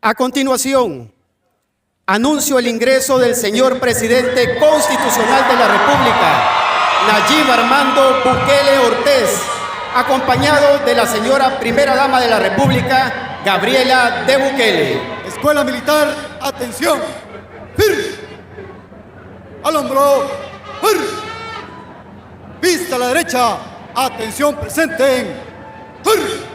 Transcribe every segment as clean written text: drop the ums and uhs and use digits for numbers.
A continuación, anuncio el ingreso del señor presidente constitucional de la República, Nayib Armando Bukele Ortiz, acompañado de la señora primera dama de la República, Gabriela de Bukele. Escuela Militar, atención, firme, al hombro, firme, vista a la derecha, atención, presenten, firme.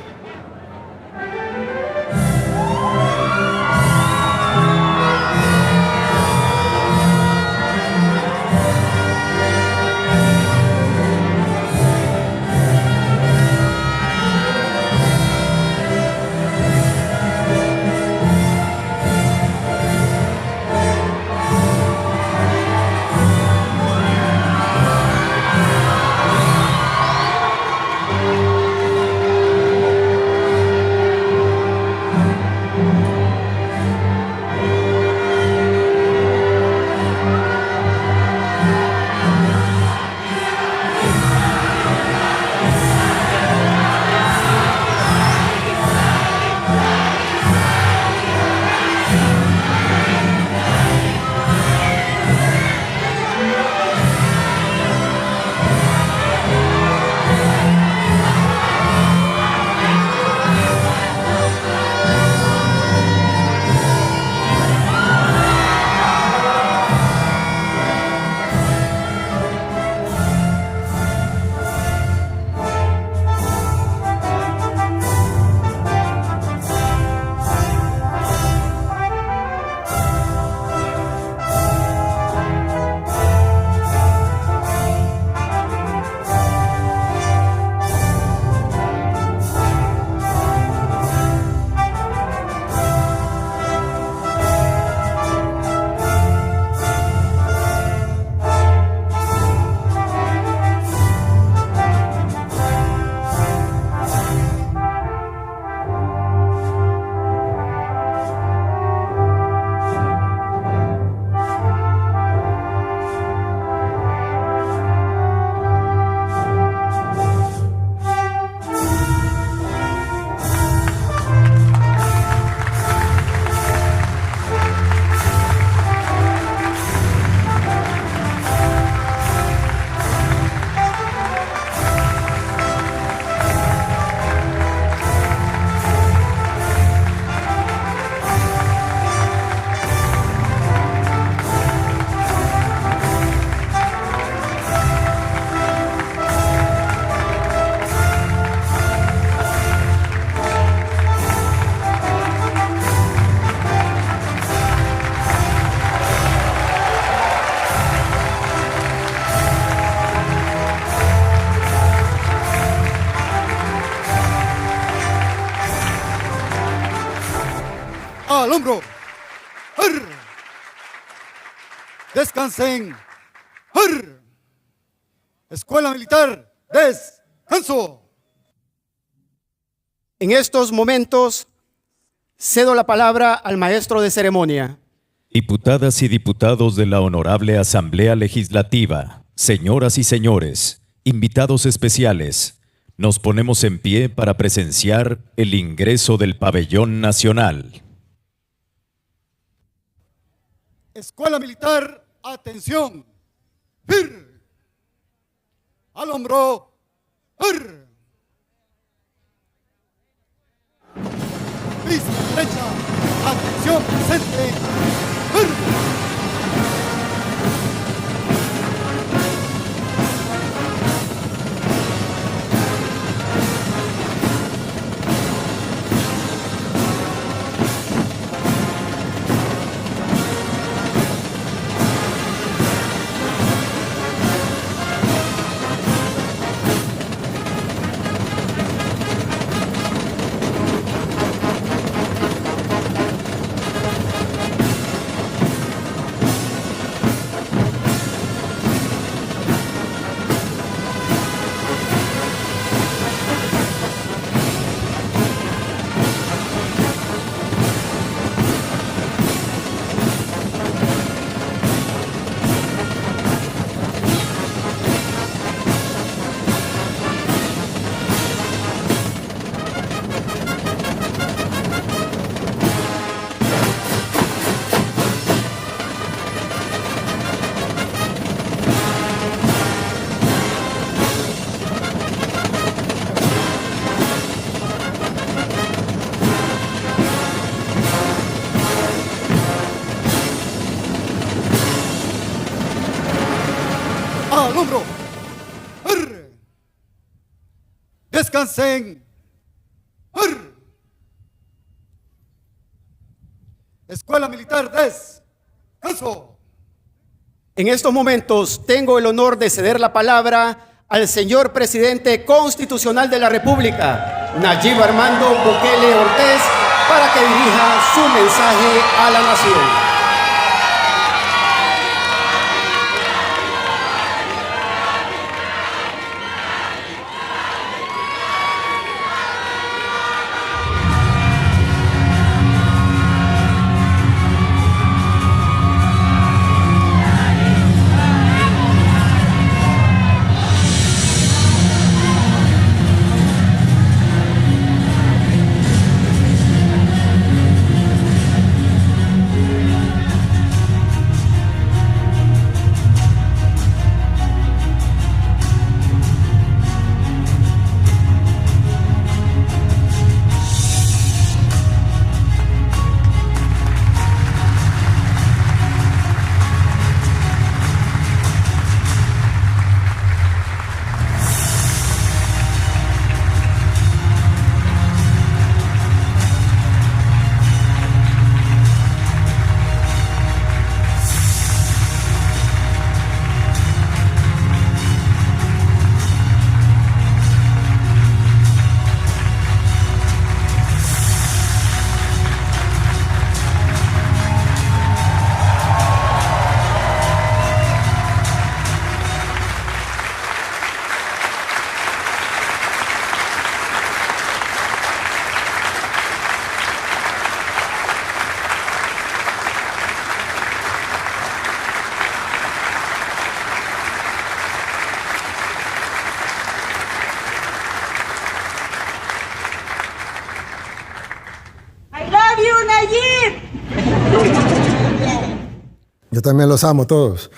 Al hombro, descansen, Escuela Militar, descanso. En estos momentos, cedo la palabra al maestro de ceremonia. Diputadas y diputados de la Honorable Asamblea Legislativa, señoras y señores, invitados especiales, nos ponemos en pie para presenciar el ingreso del Pabellón Nacional. Escuela Militar, atención, al hombro, vista derecha, atención, presente, hombro. ¡Arre! Descansen. ¡Arre! Escuela Militar, descanso. En estos momentos tengo el honor de ceder la palabra al señor presidente constitucional de la República, Nayib Armando Bukele Ortiz, para que dirija su mensaje a la nación. Yo también los amo a todos.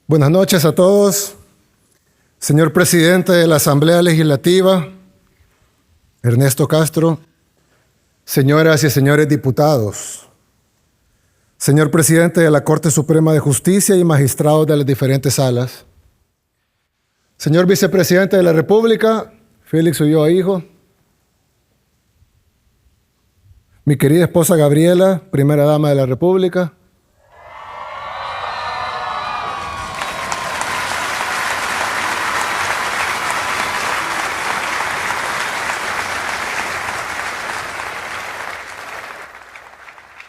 Buenas noches a todos. Señor presidente de la Asamblea Legislativa, Ernesto Castro, señoras y señores diputados, señor presidente de la Corte Suprema de Justicia y magistrados de las diferentes salas, señor vicepresidente de la República, Félix Ulloa Hijo, mi querida esposa Gabriela, primera dama de la República,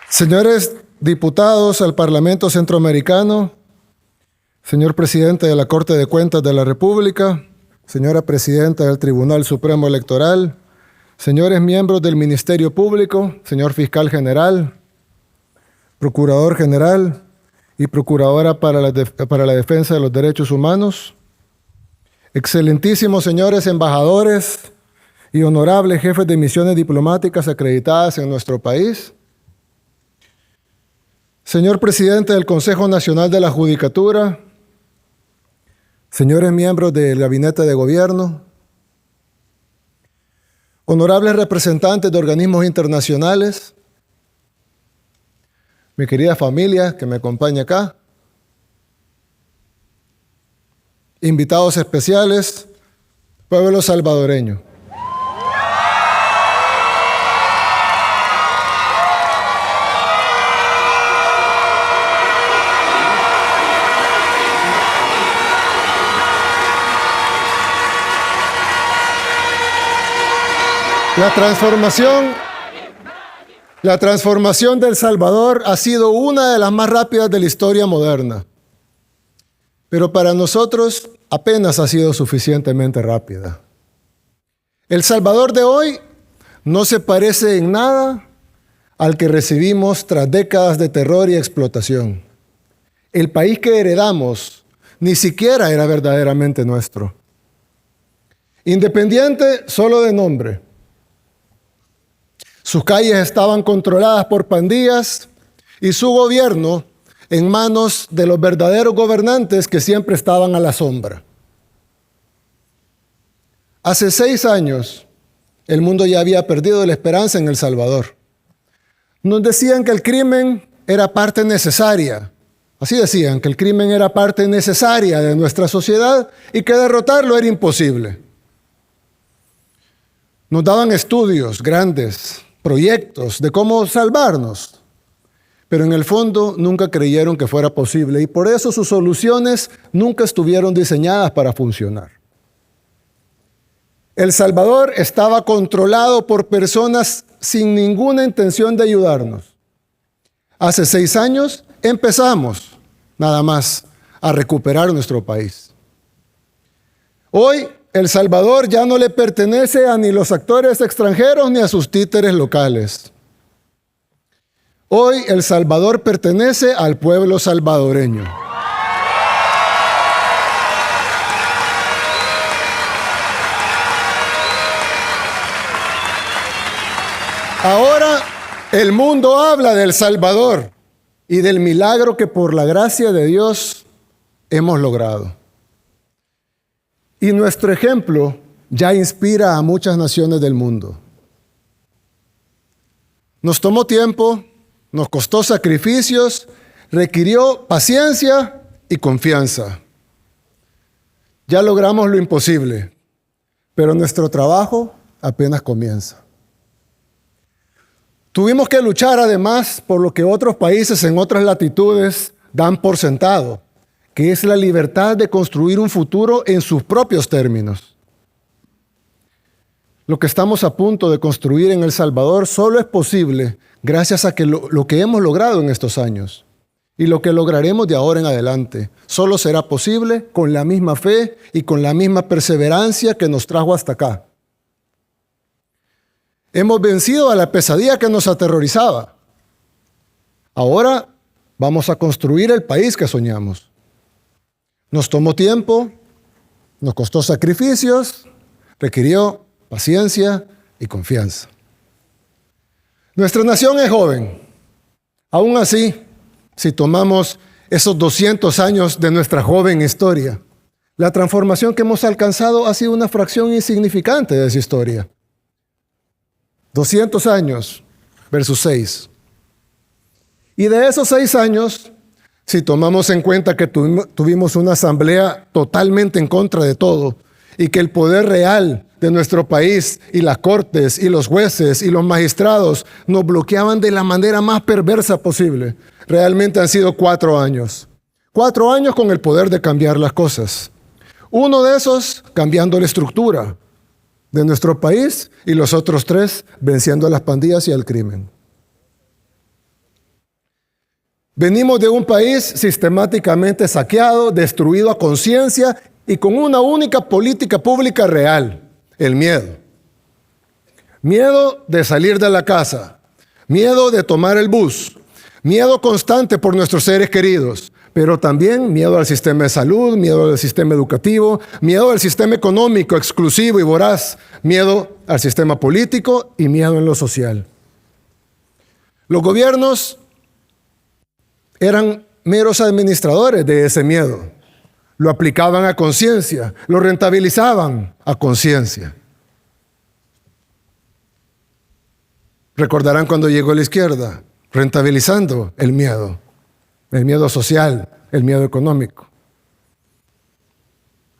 señores diputados al Parlamento Centroamericano, señor presidente de la Corte de Cuentas de la República, señora presidenta del Tribunal Supremo Electoral, señores miembros del Ministerio Público, señor fiscal general, procurador general y procuradora para la defensa de los derechos humanos, excelentísimos señores embajadores y honorables jefes de misiones diplomáticas acreditadas en nuestro país, señor presidente del Consejo Nacional de la Judicatura, señores miembros del Gabinete de Gobierno, honorables representantes de organismos internacionales, mi querida familia que me acompaña acá, invitados especiales, pueblo salvadoreño. La transformación de El Salvador ha sido una de las más rápidas de la historia moderna, pero para nosotros apenas ha sido suficientemente rápida. El Salvador de hoy no se parece en nada al que recibimos tras décadas de terror y explotación. El país que heredamos ni siquiera era verdaderamente nuestro. Independiente solo de nombre. Sus calles estaban controladas por pandillas y su gobierno en manos de los verdaderos gobernantes que siempre estaban a la sombra. Hace 6 años, el mundo ya había perdido la esperanza en El Salvador. Nos decían que el crimen era parte necesaria Así decían, que el crimen era parte necesaria de nuestra sociedad y que derrotarlo era imposible. Nos daban estudios grandes, proyectos de cómo salvarnos, pero en el fondo nunca creyeron que fuera posible y por eso sus soluciones nunca estuvieron diseñadas para funcionar. El Salvador estaba controlado por personas sin ninguna intención de ayudarnos. Hace 6 años empezamos, nada más, a recuperar nuestro país. Hoy, El Salvador ya no le pertenece a ni los actores extranjeros ni a sus títeres locales. Hoy, El Salvador pertenece al pueblo salvadoreño. Ahora el mundo habla del Salvador y del milagro que por la gracia de Dios hemos logrado. Y nuestro ejemplo ya inspira a muchas naciones del mundo. Nos tomó tiempo, nos costó sacrificios, requirió paciencia y confianza. Ya logramos lo imposible, pero nuestro trabajo apenas comienza. Tuvimos que luchar además por lo que otros países en otras latitudes dan por sentado, que es la libertad de construir un futuro en sus propios términos. Lo que estamos a punto de construir en El Salvador solo es posible gracias a que lo que hemos logrado en estos años y lo que lograremos de ahora en adelante solo será posible con la misma fe y con la misma perseverancia que nos trajo hasta acá. Hemos vencido a la pesadilla que nos aterrorizaba. Ahora vamos a construir el país que soñamos. Nos tomó tiempo, nos costó sacrificios, requirió paciencia y confianza. Nuestra nación es joven. Aún así, si tomamos esos 200 años de nuestra joven historia, la transformación que hemos alcanzado ha sido una fracción insignificante de esa historia. 200 años versus 6. Y de esos 6 años, si tomamos en cuenta que tuvimos una asamblea totalmente en contra de todo y que el poder real de nuestro país y las cortes y los jueces y los magistrados nos bloqueaban de la manera más perversa posible, realmente han sido 4 años. 4 años con el poder de cambiar las cosas. Uno de esos cambiando la estructura de nuestro país y los otros 3 venciendo a las pandillas y al crimen. Venimos de un país sistemáticamente saqueado, destruido a conciencia y con una única política pública real, el miedo. Miedo de salir de la casa, miedo de tomar el bus, miedo constante por nuestros seres queridos, pero también miedo al sistema de salud, miedo al sistema educativo, miedo al sistema económico exclusivo y voraz, miedo al sistema político y miedo en lo social. Los gobiernos eran meros administradores de ese miedo. Lo aplicaban a conciencia, lo rentabilizaban a conciencia. Recordarán cuando llegó la izquierda, rentabilizando el miedo social, el miedo económico.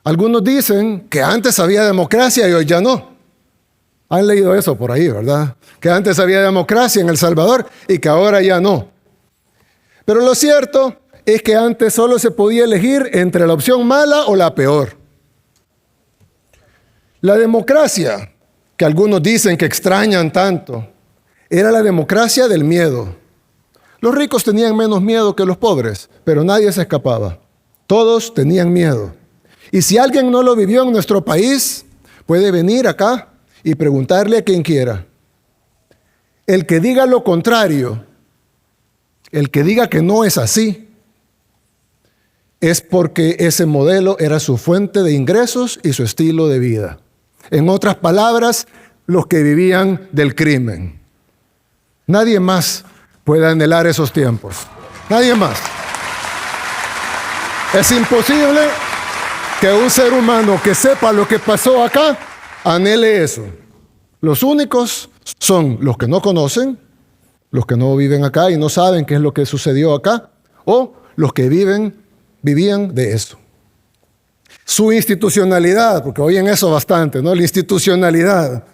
Algunos dicen que antes había democracia y hoy ya no. Han leído eso por ahí, ¿verdad? Que antes había democracia en El Salvador y que ahora ya no. Pero lo cierto es que antes solo se podía elegir entre la opción mala o la peor. La democracia, que algunos dicen que extrañan tanto, era la democracia del miedo. Los ricos tenían menos miedo que los pobres, pero nadie se escapaba. Todos tenían miedo. Y si alguien no lo vivió en nuestro país, puede venir acá y preguntarle a quien quiera. El que diga lo contrario, el que diga que no es así, es porque ese modelo era su fuente de ingresos y su estilo de vida. En otras palabras, los que vivían del crimen. Nadie más puede anhelar esos tiempos. Nadie más. Es imposible que un ser humano que sepa lo que pasó acá anhele eso. Los únicos son los que no conocen, los que no viven acá y no saben qué es lo que sucedió acá, o los que vivían de eso. Su institucionalidad, porque oyen eso bastante, ¿no? La institucionalidad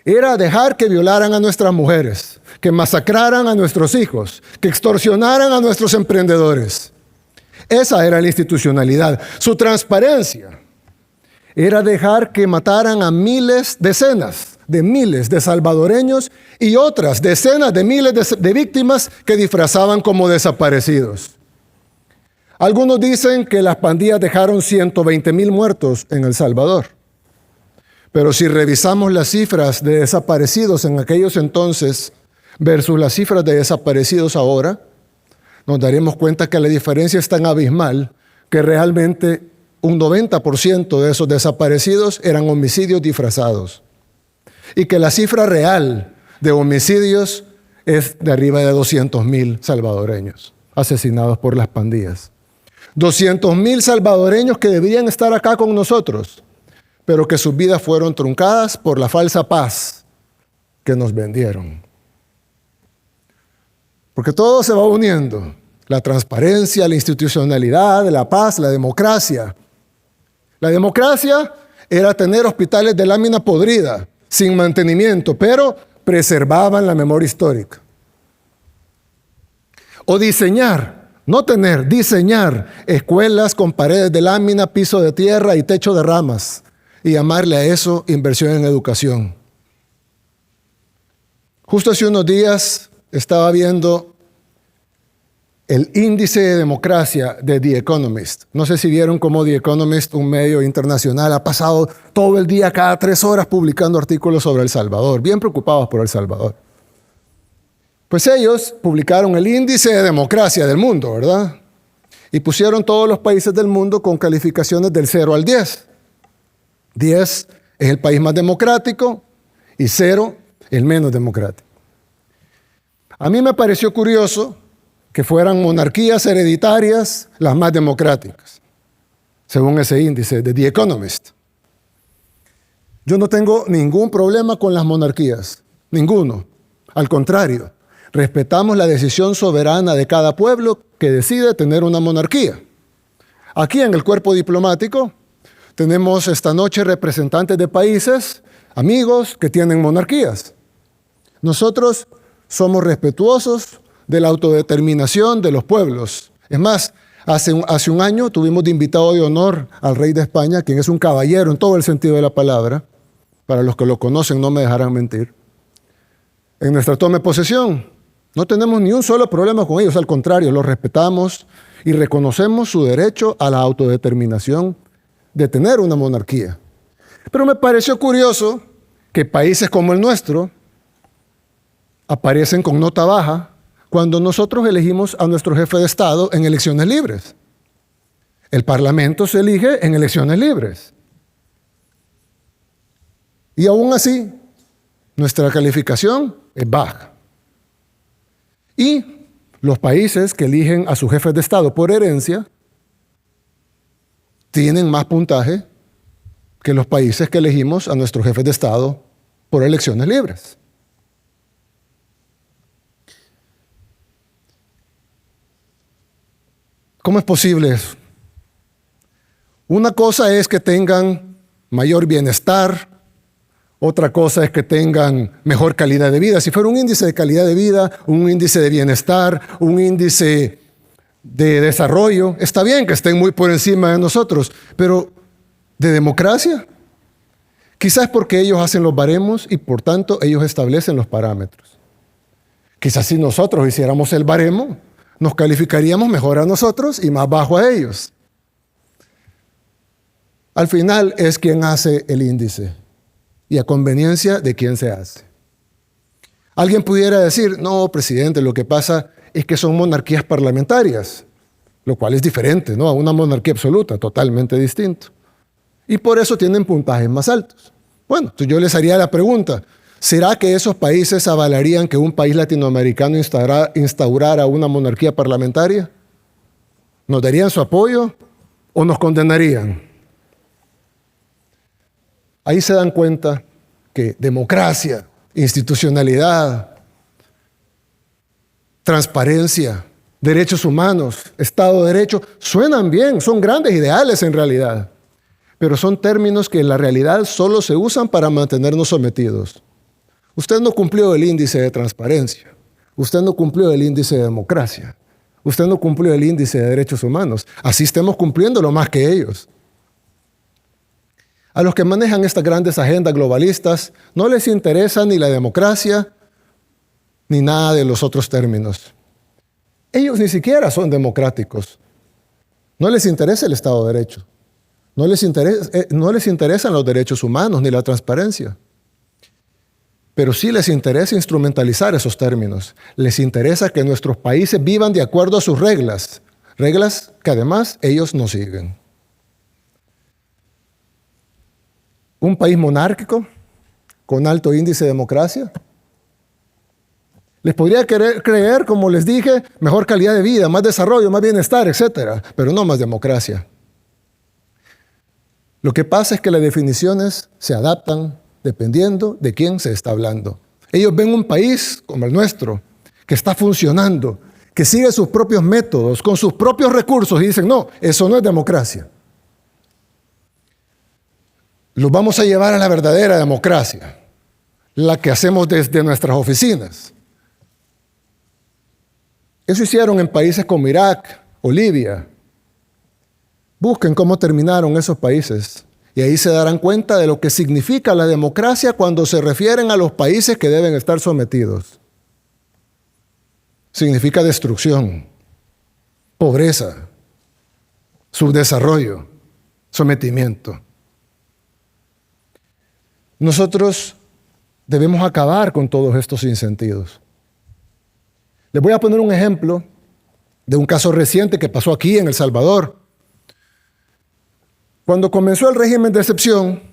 era dejar que violaran a nuestras mujeres, que masacraran a nuestros hijos, que extorsionaran a nuestros emprendedores. Esa era la institucionalidad. Su transparencia era dejar que mataran a decenas de miles de salvadoreños y otras decenas de miles de víctimas que disfrazaban como desaparecidos. Algunos dicen que las pandillas dejaron 120,000 muertos en El Salvador. Pero si revisamos las cifras de desaparecidos en aquellos entonces versus las cifras de desaparecidos ahora, nos daremos cuenta que la diferencia es tan abismal que realmente un 90% de esos desaparecidos eran homicidios disfrazados. Y que la cifra real de homicidios es de arriba de 200,000 salvadoreños asesinados por las pandillas. 200,000 salvadoreños que deberían estar acá con nosotros, pero que sus vidas fueron truncadas por la falsa paz que nos vendieron. Porque todo se va uniendo. La transparencia, la institucionalidad, la paz, la democracia. La democracia era tener hospitales de lámina podrida, sin mantenimiento, pero preservaban la memoria histórica. O diseñar escuelas con paredes de lámina, piso de tierra y techo de ramas, y llamarle a eso inversión en educación. Justo hace unos días estaba viendo el índice de democracia de The Economist. No sé si vieron cómo The Economist, un medio internacional, ha pasado todo el día, cada 3 horas, publicando artículos sobre El Salvador, bien preocupados por El Salvador. Pues ellos publicaron el índice de democracia del mundo, ¿verdad? Y pusieron todos los países del mundo con calificaciones del 0 al 10. 10 es el país más democrático y 0 el menos democrático. A mí me pareció curioso que fueran monarquías hereditarias las más democráticas, según ese índice de The Economist. Yo no tengo ningún problema con las monarquías, ninguno. Al contrario, respetamos la decisión soberana de cada pueblo que decide tener una monarquía. Aquí en el cuerpo diplomático tenemos esta noche representantes de países, amigos que tienen monarquías. Nosotros somos respetuosos de la autodeterminación de los pueblos. Es más, hace un año tuvimos de invitado de honor al rey de España, quien es un caballero en todo el sentido de la palabra. Para los que lo conocen no me dejarán mentir. En nuestra toma de posesión no tenemos ni un solo problema con ellos, al contrario, los respetamos y reconocemos su derecho a la autodeterminación de tener una monarquía. Pero me pareció curioso que países como el nuestro aparecen con nota baja cuando nosotros elegimos a nuestro jefe de Estado en elecciones libres. El Parlamento se elige en elecciones libres. Y aún así, nuestra calificación es baja. Y los países que eligen a sus jefes de Estado por herencia tienen más puntaje que los países que elegimos a nuestros jefes de Estado por elecciones libres. ¿Cómo es posible eso? Una cosa es que tengan mayor bienestar, otra cosa es que tengan mejor calidad de vida. Si fuera un índice de calidad de vida, un índice de bienestar, un índice de desarrollo, está bien que estén muy por encima de nosotros, pero ¿de democracia? Quizás porque ellos hacen los baremos y por tanto ellos establecen los parámetros. Quizás si nosotros hiciéramos el baremo, nos calificaríamos mejor a nosotros y más bajo a ellos. Al final es quien hace el índice y a conveniencia de quién se hace. Alguien pudiera decir, no, presidente, lo que pasa es que son monarquías parlamentarias, lo cual es diferente, ¿no?, a una monarquía absoluta, totalmente distinto. Y por eso tienen puntajes más altos. Bueno, entonces yo les haría la pregunta, ¿será que esos países avalarían que un país latinoamericano instaurara una monarquía parlamentaria? ¿Nos darían su apoyo o nos condenarían? Ahí se dan cuenta que democracia, institucionalidad, transparencia, derechos humanos, Estado de Derecho, suenan bien, son grandes ideales en realidad, pero son términos que en la realidad solo se usan para mantenernos sometidos. Usted no cumplió el índice de transparencia, usted no cumplió el índice de democracia, usted no cumplió el índice de derechos humanos, así estemos cumpliéndolo más que ellos. A los que manejan estas grandes agendas globalistas no les interesa ni la democracia ni nada de los otros términos. Ellos ni siquiera son democráticos. No les interesa el Estado de Derecho. No les interesan los derechos humanos ni la transparencia. Pero sí les interesa instrumentalizar esos términos. Les interesa que nuestros países vivan de acuerdo a sus reglas. Reglas que además ellos no siguen. Un país monárquico con alto índice de democracia. Les podría creer, como les dije, mejor calidad de vida, más desarrollo, más bienestar, etc. Pero no más democracia. Lo que pasa es que las definiciones se adaptan dependiendo de quién se está hablando. Ellos ven un país como el nuestro, que está funcionando, que sigue sus propios métodos, con sus propios recursos, y dicen, no, eso no es democracia. Los vamos a llevar a la verdadera democracia, la que hacemos desde nuestras oficinas. Eso hicieron en países como Irak o Libia. Busquen cómo terminaron esos países y ahí se darán cuenta de lo que significa la democracia cuando se refieren a los países que deben estar sometidos. Significa destrucción, pobreza, subdesarrollo, sometimiento. Nosotros debemos acabar con todos estos sinsentidos. Les voy a poner un ejemplo de un caso reciente que pasó aquí en El Salvador. Cuando comenzó el régimen de excepción,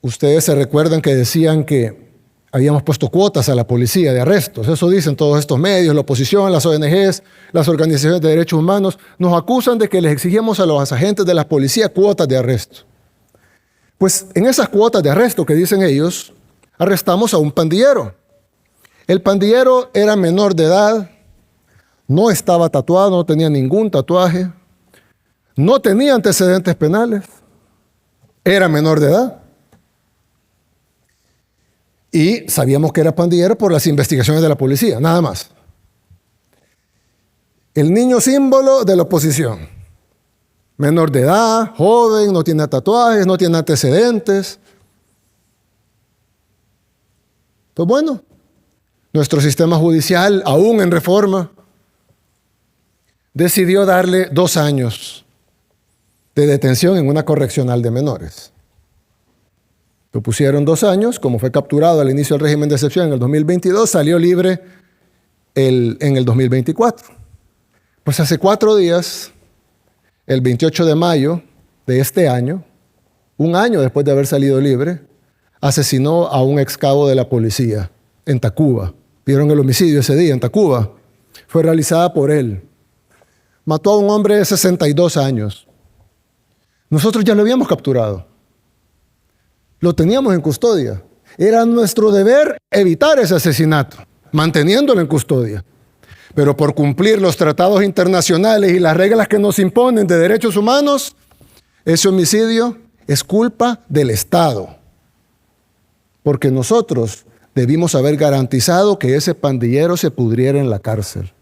ustedes se recuerdan que decían que habíamos puesto cuotas a la policía de arrestos. Eso dicen todos estos medios, la oposición, las ONGs, las organizaciones de derechos humanos. Nos acusan de que les exigimos a los agentes de la policía cuotas de arresto. Pues en esas cuotas de arresto que dicen ellos, arrestamos a un pandillero. El pandillero era menor de edad, no estaba tatuado, no tenía ningún tatuaje, no tenía antecedentes penales, era menor de edad. Y sabíamos que era pandillero por las investigaciones de la policía, nada más. El niño símbolo de la oposición. Menor de edad, joven, no tiene tatuajes, no tiene antecedentes. Pues bueno, nuestro sistema judicial, aún en reforma, decidió darle 2 años de detención en una correccional de menores. Lo pusieron 2 años, como fue capturado al inicio del régimen de excepción en el 2022, salió libre en el 2024. Pues hace 4 días, el 28 de mayo de este año, un año después de haber salido libre, asesinó a un ex cabo de la policía en Tacuba. Vieron el homicidio ese día en Tacuba. Fue realizada por él. Mató a un hombre de 62 años. Nosotros ya lo habíamos capturado. Lo teníamos en custodia. Era nuestro deber evitar ese asesinato, manteniéndolo en custodia. Pero por cumplir los tratados internacionales y las reglas que nos imponen de derechos humanos, ese homicidio es culpa del Estado. Porque nosotros debimos haber garantizado que ese pandillero se pudriera en la cárcel.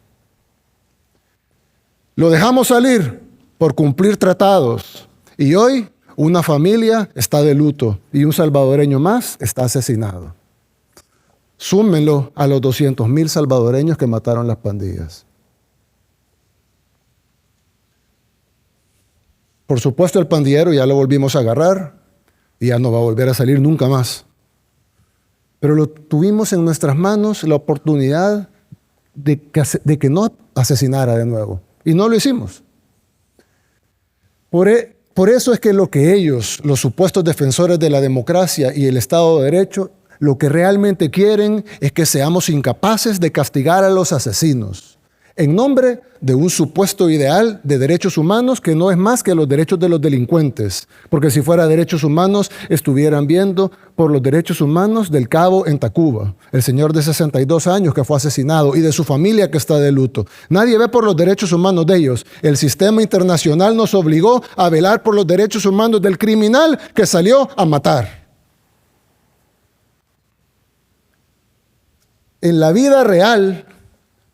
Lo dejamos salir por cumplir tratados. Y hoy una familia está de luto y un salvadoreño más está asesinado. Súmenlo a los 200,000 salvadoreños que mataron las pandillas. Por supuesto, el pandillero ya lo volvimos a agarrar y ya no va a volver a salir nunca más. Pero lo tuvimos en nuestras manos la oportunidad de que no asesinara de nuevo. Y no lo hicimos. Por eso es que lo que ellos, los supuestos defensores de la democracia y el Estado de Derecho, lo que realmente quieren es que seamos incapaces de castigar a los asesinos. en nombre de un supuesto ideal de derechos humanos que no es más que los derechos de los delincuentes, porque si fuera derechos humanos estuvieran viendo por los derechos humanos del cabo en Tacuba, el señor de 62 años que fue asesinado y de su familia que está de luto. Nadie ve por los derechos humanos de ellos. El sistema internacional nos obligó a velar por los derechos humanos del criminal que salió a matar. En la vida real,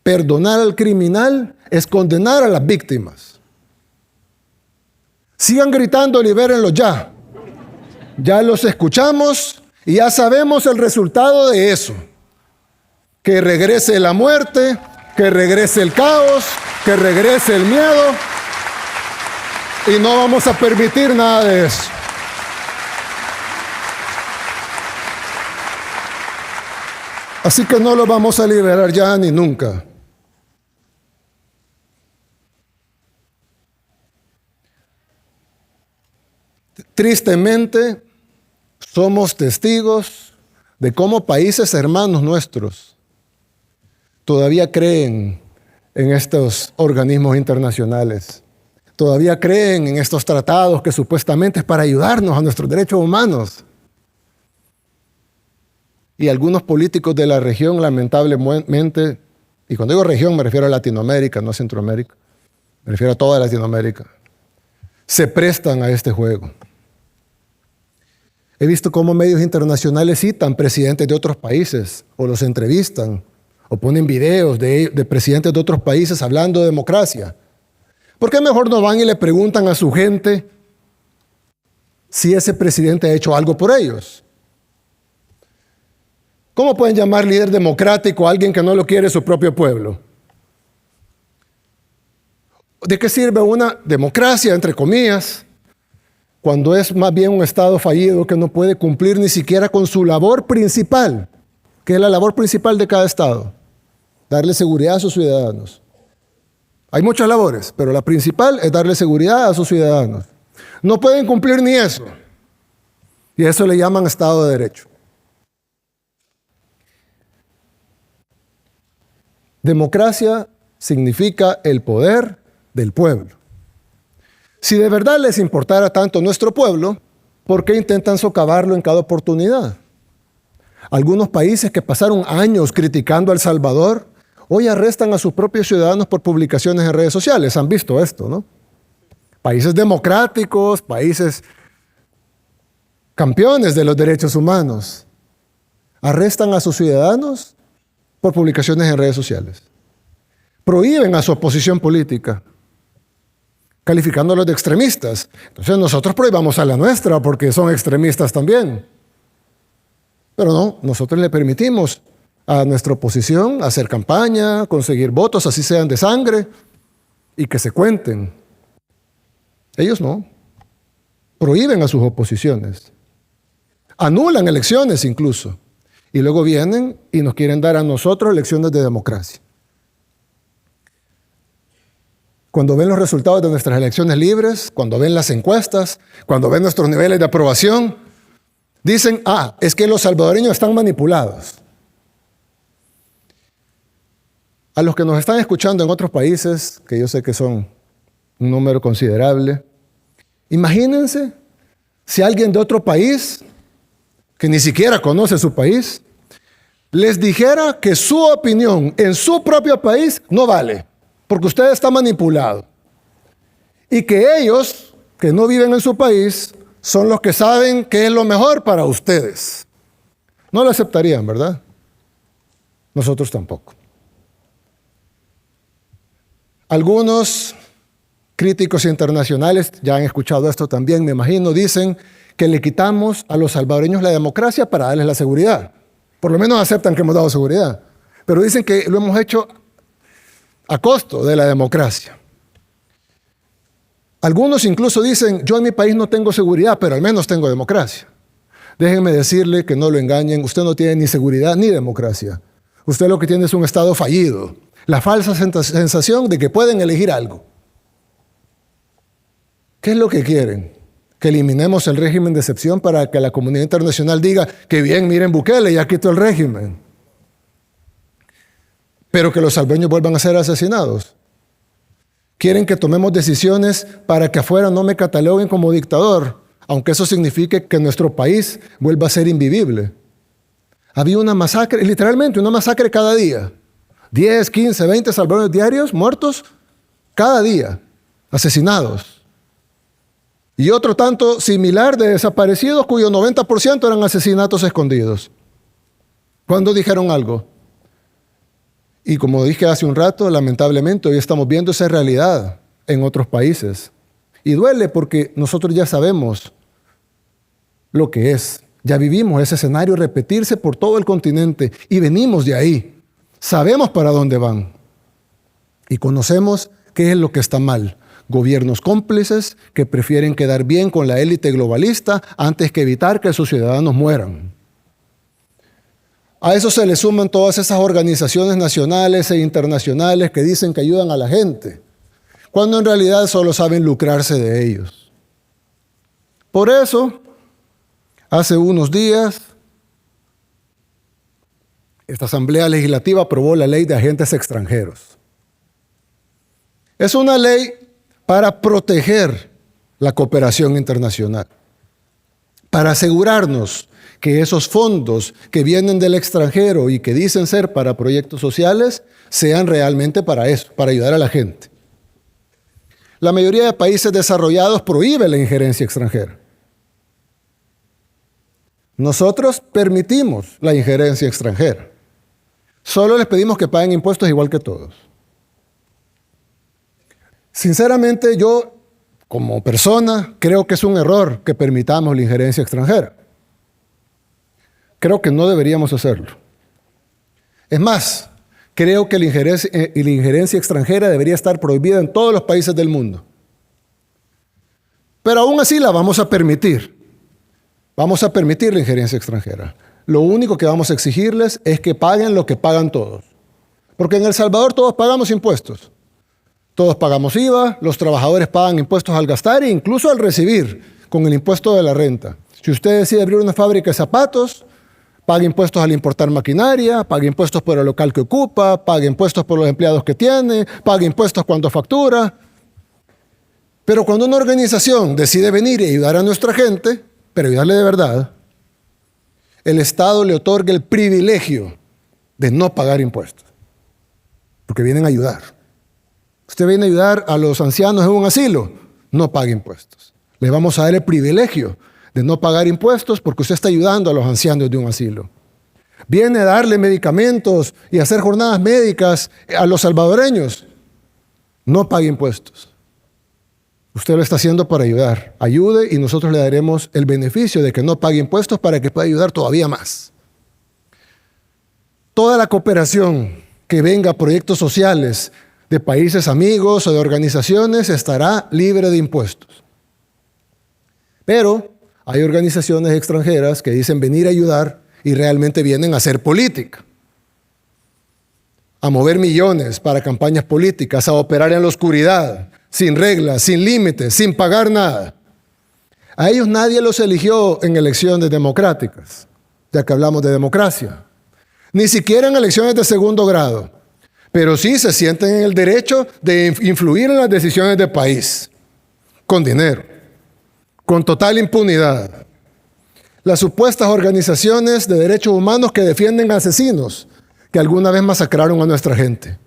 perdonar al criminal es condenar a las víctimas. Sigan gritando, libérenlos ya. Ya los escuchamos y ya sabemos el resultado de eso. Que regrese la muerte, que regrese el caos, que regrese el miedo. Y no vamos a permitir nada de eso. Así que no los vamos a liberar ya ni nunca. Tristemente, somos testigos de cómo países hermanos nuestros todavía creen en estos organismos internacionales, todavía creen en estos tratados que supuestamente es para ayudarnos a nuestros derechos humanos. Y algunos políticos de la región, lamentablemente, y cuando digo región me refiero a Latinoamérica, no a Centroamérica, me refiero a toda Latinoamérica, se prestan a este juego. He visto cómo medios internacionales citan presidentes de otros países, o los entrevistan, o ponen videos de presidentes de otros países hablando de democracia. ¿Por qué mejor no van y le preguntan a su gente si ese presidente ha hecho algo por ellos? ¿Cómo pueden llamar líder democrático a alguien que no lo quiere su propio pueblo? ¿De qué sirve una democracia, entre comillas, cuando es más bien un Estado fallido que no puede cumplir ni siquiera con su labor principal, que es la labor principal de cada Estado? Darle seguridad a sus ciudadanos. Hay muchas labores, pero la principal es darle seguridad a sus ciudadanos. No pueden cumplir ni eso. Y eso le llaman Estado de Derecho. Democracia significa el poder del pueblo. Si de verdad les importara tanto nuestro pueblo, ¿por qué intentan socavarlo en cada oportunidad? Algunos países que pasaron años criticando a El Salvador, hoy arrestan a sus propios ciudadanos por publicaciones en redes sociales. Han visto esto, ¿no? Países democráticos, países campeones de los derechos humanos, arrestan a sus ciudadanos por publicaciones en redes sociales. Prohíben a su oposición política, calificándolos de extremistas. Entonces nosotros prohibamos a la nuestra porque son extremistas también. Pero no, nosotros le permitimos a nuestra oposición hacer campaña, conseguir votos, así sean de sangre, y que se cuenten. Ellos no. Prohíben a sus oposiciones. Anulan elecciones incluso. Y luego vienen y nos quieren dar a nosotros lecciones de democracia. Cuando ven los resultados de nuestras elecciones libres, cuando ven las encuestas, cuando ven nuestros niveles de aprobación, dicen, es que los salvadoreños están manipulados. A los que nos están escuchando en otros países, que yo sé que son un número considerable, imagínense si alguien de otro país, que ni siquiera conoce su país, les dijera que su opinión en su propio país no vale, porque usted está manipulado. Y que ellos, que no viven en su país, son los que saben qué es lo mejor para ustedes. No lo aceptarían, ¿verdad? Nosotros tampoco. Algunos críticos internacionales, ya han escuchado esto también, me imagino, dicen que le quitamos a los salvadoreños la democracia para darles la seguridad. Por lo menos aceptan que hemos dado seguridad. Pero dicen que lo hemos hecho a costo de la democracia. Algunos incluso dicen, yo en mi país no tengo seguridad, pero al menos tengo democracia. Déjenme decirle que no lo engañen, usted no tiene ni seguridad ni democracia. Usted lo que tiene es un Estado fallido. La falsa sensación de que pueden elegir algo. ¿Qué es lo que quieren? Que eliminemos el régimen de excepción para que la comunidad internacional diga que bien, miren Bukele, ya quitó el régimen. pero que los salvadoreños vuelvan a ser asesinados. Quieren que tomemos decisiones para que afuera no me cataloguen como dictador, aunque eso signifique que nuestro país vuelva a ser invivible. Había una masacre, literalmente una masacre cada día. 10, 15, 20 salvadoreños diarios muertos cada día, asesinados. Y otro tanto similar de desaparecidos cuyo 90% eran asesinatos escondidos. ¿Cuándo dijeron algo? Y como dije hace un rato, lamentablemente hoy estamos viendo esa realidad en otros países. Y duele porque nosotros ya sabemos lo que es. Ya vivimos ese escenario repetirse por todo el continente y venimos de ahí. Sabemos para dónde van y conocemos qué es lo que está mal. Gobiernos cómplices que prefieren quedar bien con la élite globalista antes que evitar que sus ciudadanos mueran. A eso se le suman todas esas organizaciones nacionales e internacionales que dicen que ayudan a la gente, cuando en realidad solo saben lucrarse de ellos. Por eso, hace unos días, esta Asamblea Legislativa aprobó la Ley de Agentes Extranjeros. Es una ley para proteger la cooperación internacional, para asegurarnos que esos fondos que vienen del extranjero y que dicen ser para proyectos sociales sean realmente para eso, para ayudar a la gente. La mayoría de países desarrollados prohíbe la injerencia extranjera. Nosotros permitimos la injerencia extranjera. Solo les pedimos que paguen impuestos igual que todos. Sinceramente, yo, como persona, creo que es un error que permitamos la injerencia extranjera. Creo que no deberíamos hacerlo. Es más, creo que la injerencia extranjera debería estar prohibida en todos los países del mundo. Pero aún así la vamos a permitir. Vamos a permitir la injerencia extranjera. Lo único que vamos a exigirles es que paguen lo que pagan todos. Porque en El Salvador todos pagamos impuestos. Todos pagamos IVA, los trabajadores pagan impuestos al gastar e incluso al recibir, con el impuesto de la renta. Si usted decide abrir una fábrica de zapatos, paga impuestos al importar maquinaria, paga impuestos por el local que ocupa, paga impuestos por los empleados que tiene, paga impuestos cuando factura. Pero cuando una organización decide venir y ayudar a nuestra gente, pero ayudarle de verdad, el Estado le otorga el privilegio de no pagar impuestos, porque vienen a ayudar. Usted viene a ayudar a los ancianos en un asilo, no pague impuestos. Le vamos a dar el privilegio de no pagar impuestos porque usted está ayudando a los ancianos de un asilo. Viene a darle medicamentos y hacer jornadas médicas a los salvadoreños. No pague impuestos. Usted lo está haciendo para ayudar. Ayude y nosotros le daremos el beneficio de que no pague impuestos para que pueda ayudar todavía más. Toda la cooperación que venga a proyectos sociales de países amigos o de organizaciones estará libre de impuestos. Pero hay organizaciones extranjeras que dicen venir a ayudar y realmente vienen a hacer política, a mover millones para campañas políticas, a operar en la oscuridad, sin reglas, sin límites, sin pagar nada. A ellos nadie los eligió en elecciones democráticas, ya que hablamos de democracia, ni siquiera en elecciones de segundo grado, pero sí se sienten en el derecho de influir en las decisiones del país, con dinero, con total impunidad. Las supuestas organizaciones de derechos humanos que defienden a asesinos que alguna vez masacraron a nuestra gente.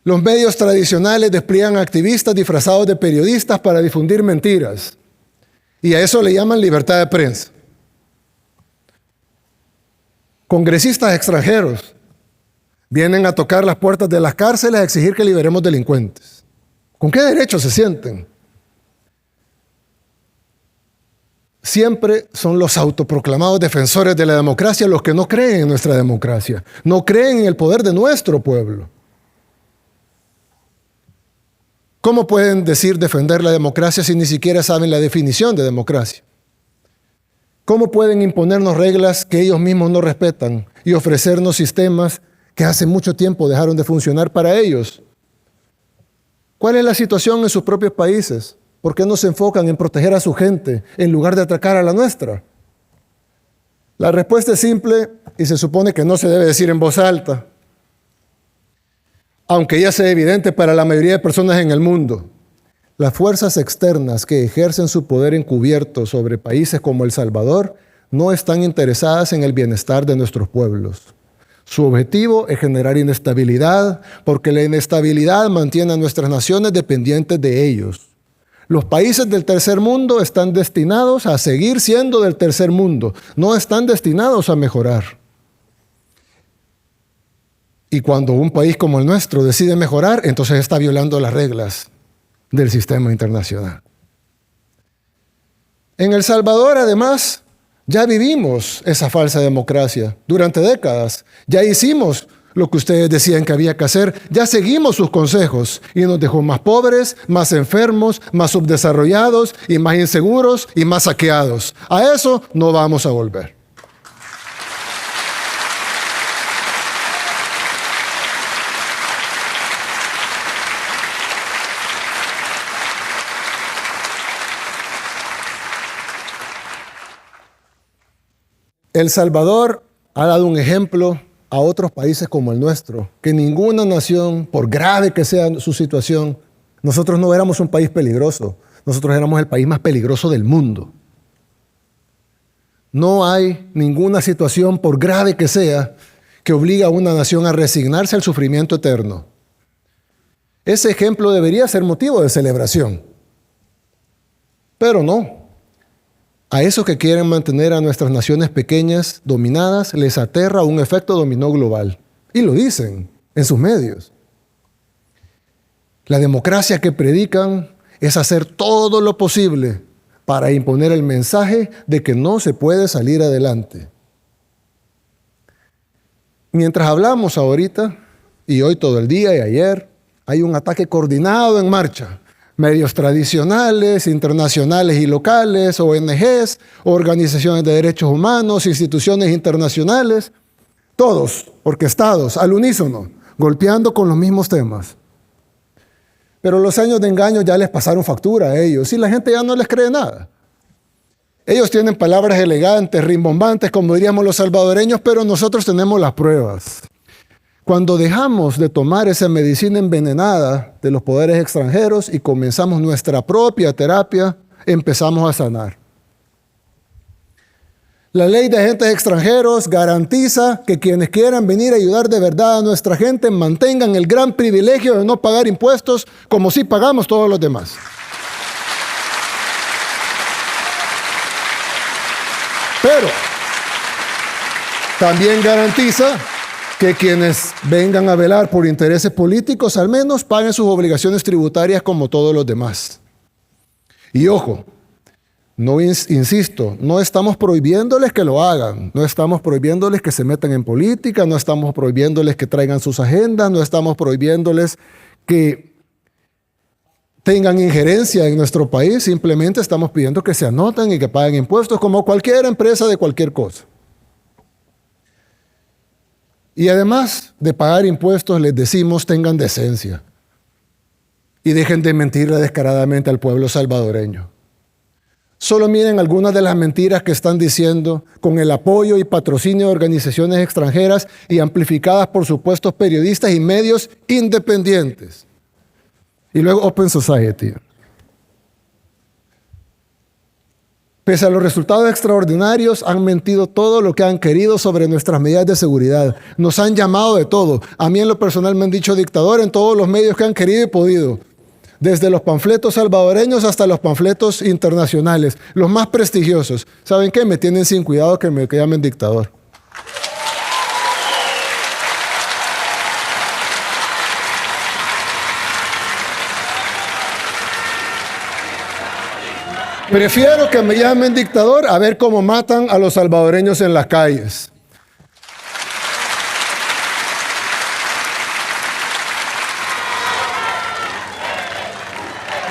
Los medios tradicionales despliegan activistas disfrazados de periodistas para difundir mentiras. Y a eso le llaman libertad de prensa. Congresistas extranjeros vienen a tocar las puertas de las cárceles a exigir que liberemos delincuentes. ¿Con qué derecho se sienten? Siempre son los autoproclamados defensores de la democracia los que no creen en nuestra democracia, no creen en el poder de nuestro pueblo. ¿Cómo pueden decir defender la democracia si ni siquiera saben la definición de democracia? ¿Cómo pueden imponernos reglas que ellos mismos no respetan y ofrecernos sistemas que hace mucho tiempo dejaron de funcionar para ellos? ¿Cuál es la situación en sus propios países? ¿Por qué no se enfocan en proteger a su gente en lugar de atacar a la nuestra? La respuesta es simple y se supone que no se debe decir en voz alta, aunque ya sea evidente para la mayoría de personas en el mundo, las fuerzas externas que ejercen su poder encubierto sobre países como El Salvador no están interesadas en el bienestar de nuestros pueblos. Su objetivo es generar inestabilidad, porque la inestabilidad mantiene a nuestras naciones dependientes de ellos. Los países del tercer mundo están destinados a seguir siendo del tercer mundo, no están destinados a mejorar. Y cuando un país como el nuestro decide mejorar, entonces está violando las reglas del sistema internacional. En El Salvador, además, ya vivimos esa falsa democracia durante décadas. Ya hicimos lo que ustedes decían que había que hacer. Ya seguimos sus consejos y nos dejó más pobres, más enfermos, más subdesarrollados y más inseguros y más saqueados. A eso no vamos a volver. El Salvador ha dado un ejemplo a otros países como el nuestro, que ninguna nación, por grave que sea su situación, nosotros no éramos un país peligroso, nosotros éramos el país más peligroso del mundo. No hay ninguna situación, por grave que sea, que obligue a una nación a resignarse al sufrimiento eterno. Ese ejemplo debería ser motivo de celebración, pero no. A esos que quieren mantener a nuestras naciones pequeñas dominadas les aterra un efecto dominó global. Y lo dicen en sus medios. La democracia que predican es hacer todo lo posible para imponer el mensaje de que no se puede salir adelante. Mientras hablamos ahorita, y hoy todo el día y ayer, hay un ataque coordinado en marcha. Medios tradicionales, internacionales y locales, ONGs, organizaciones de derechos humanos, instituciones internacionales, todos orquestados al unísono, golpeando con los mismos temas. Pero los años de engaño ya les pasaron factura a ellos y la gente ya no les cree nada. Ellos tienen palabras elegantes, rimbombantes, como diríamos los salvadoreños, pero nosotros tenemos las pruebas. Cuando dejamos de tomar esa medicina envenenada de los poderes extranjeros y comenzamos nuestra propia terapia, empezamos a sanar. La ley de agentes extranjeros garantiza que quienes quieran venir a ayudar de verdad a nuestra gente mantengan el gran privilegio de no pagar impuestos como si pagamos todos los demás. Pero también garantiza que quienes vengan a velar por intereses políticos al menos paguen sus obligaciones tributarias como todos los demás. Y ojo, insisto, no estamos prohibiéndoles que lo hagan, no estamos prohibiéndoles que se metan en política, no estamos prohibiéndoles que traigan sus agendas, no estamos prohibiéndoles que tengan injerencia en nuestro país, simplemente estamos pidiendo que se anoten y que paguen impuestos como cualquier empresa de cualquier cosa. Y además de pagar impuestos, les decimos tengan decencia y dejen de mentirle descaradamente al pueblo salvadoreño. Solo miren algunas de las mentiras que están diciendo con el apoyo y patrocinio de organizaciones extranjeras y amplificadas por supuestos periodistas y medios independientes. Y luego Open Society. Pese a los resultados extraordinarios, han mentido todo lo que han querido sobre nuestras medidas de seguridad. Nos han llamado de todo. A mí en lo personal me han dicho dictador en todos los medios que han querido y podido. Desde los panfletos salvadoreños hasta los panfletos internacionales, los más prestigiosos. ¿Saben qué? Me tienen sin cuidado que me llamen dictador. Prefiero que me llamen dictador a ver cómo matan a los salvadoreños en las calles.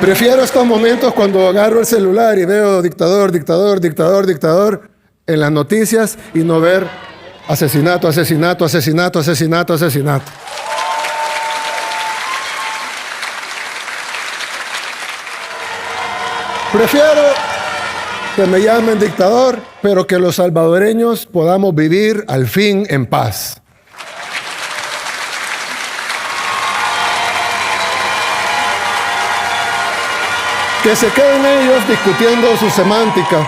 Prefiero estos momentos cuando agarro el celular y veo dictador, dictador, dictador, dictador en las noticias y no ver asesinato, asesinato, asesinato, asesinato, asesinato. Prefiero que me llamen dictador, pero que los salvadoreños podamos vivir al fin en paz. Que se queden ellos discutiendo su semántica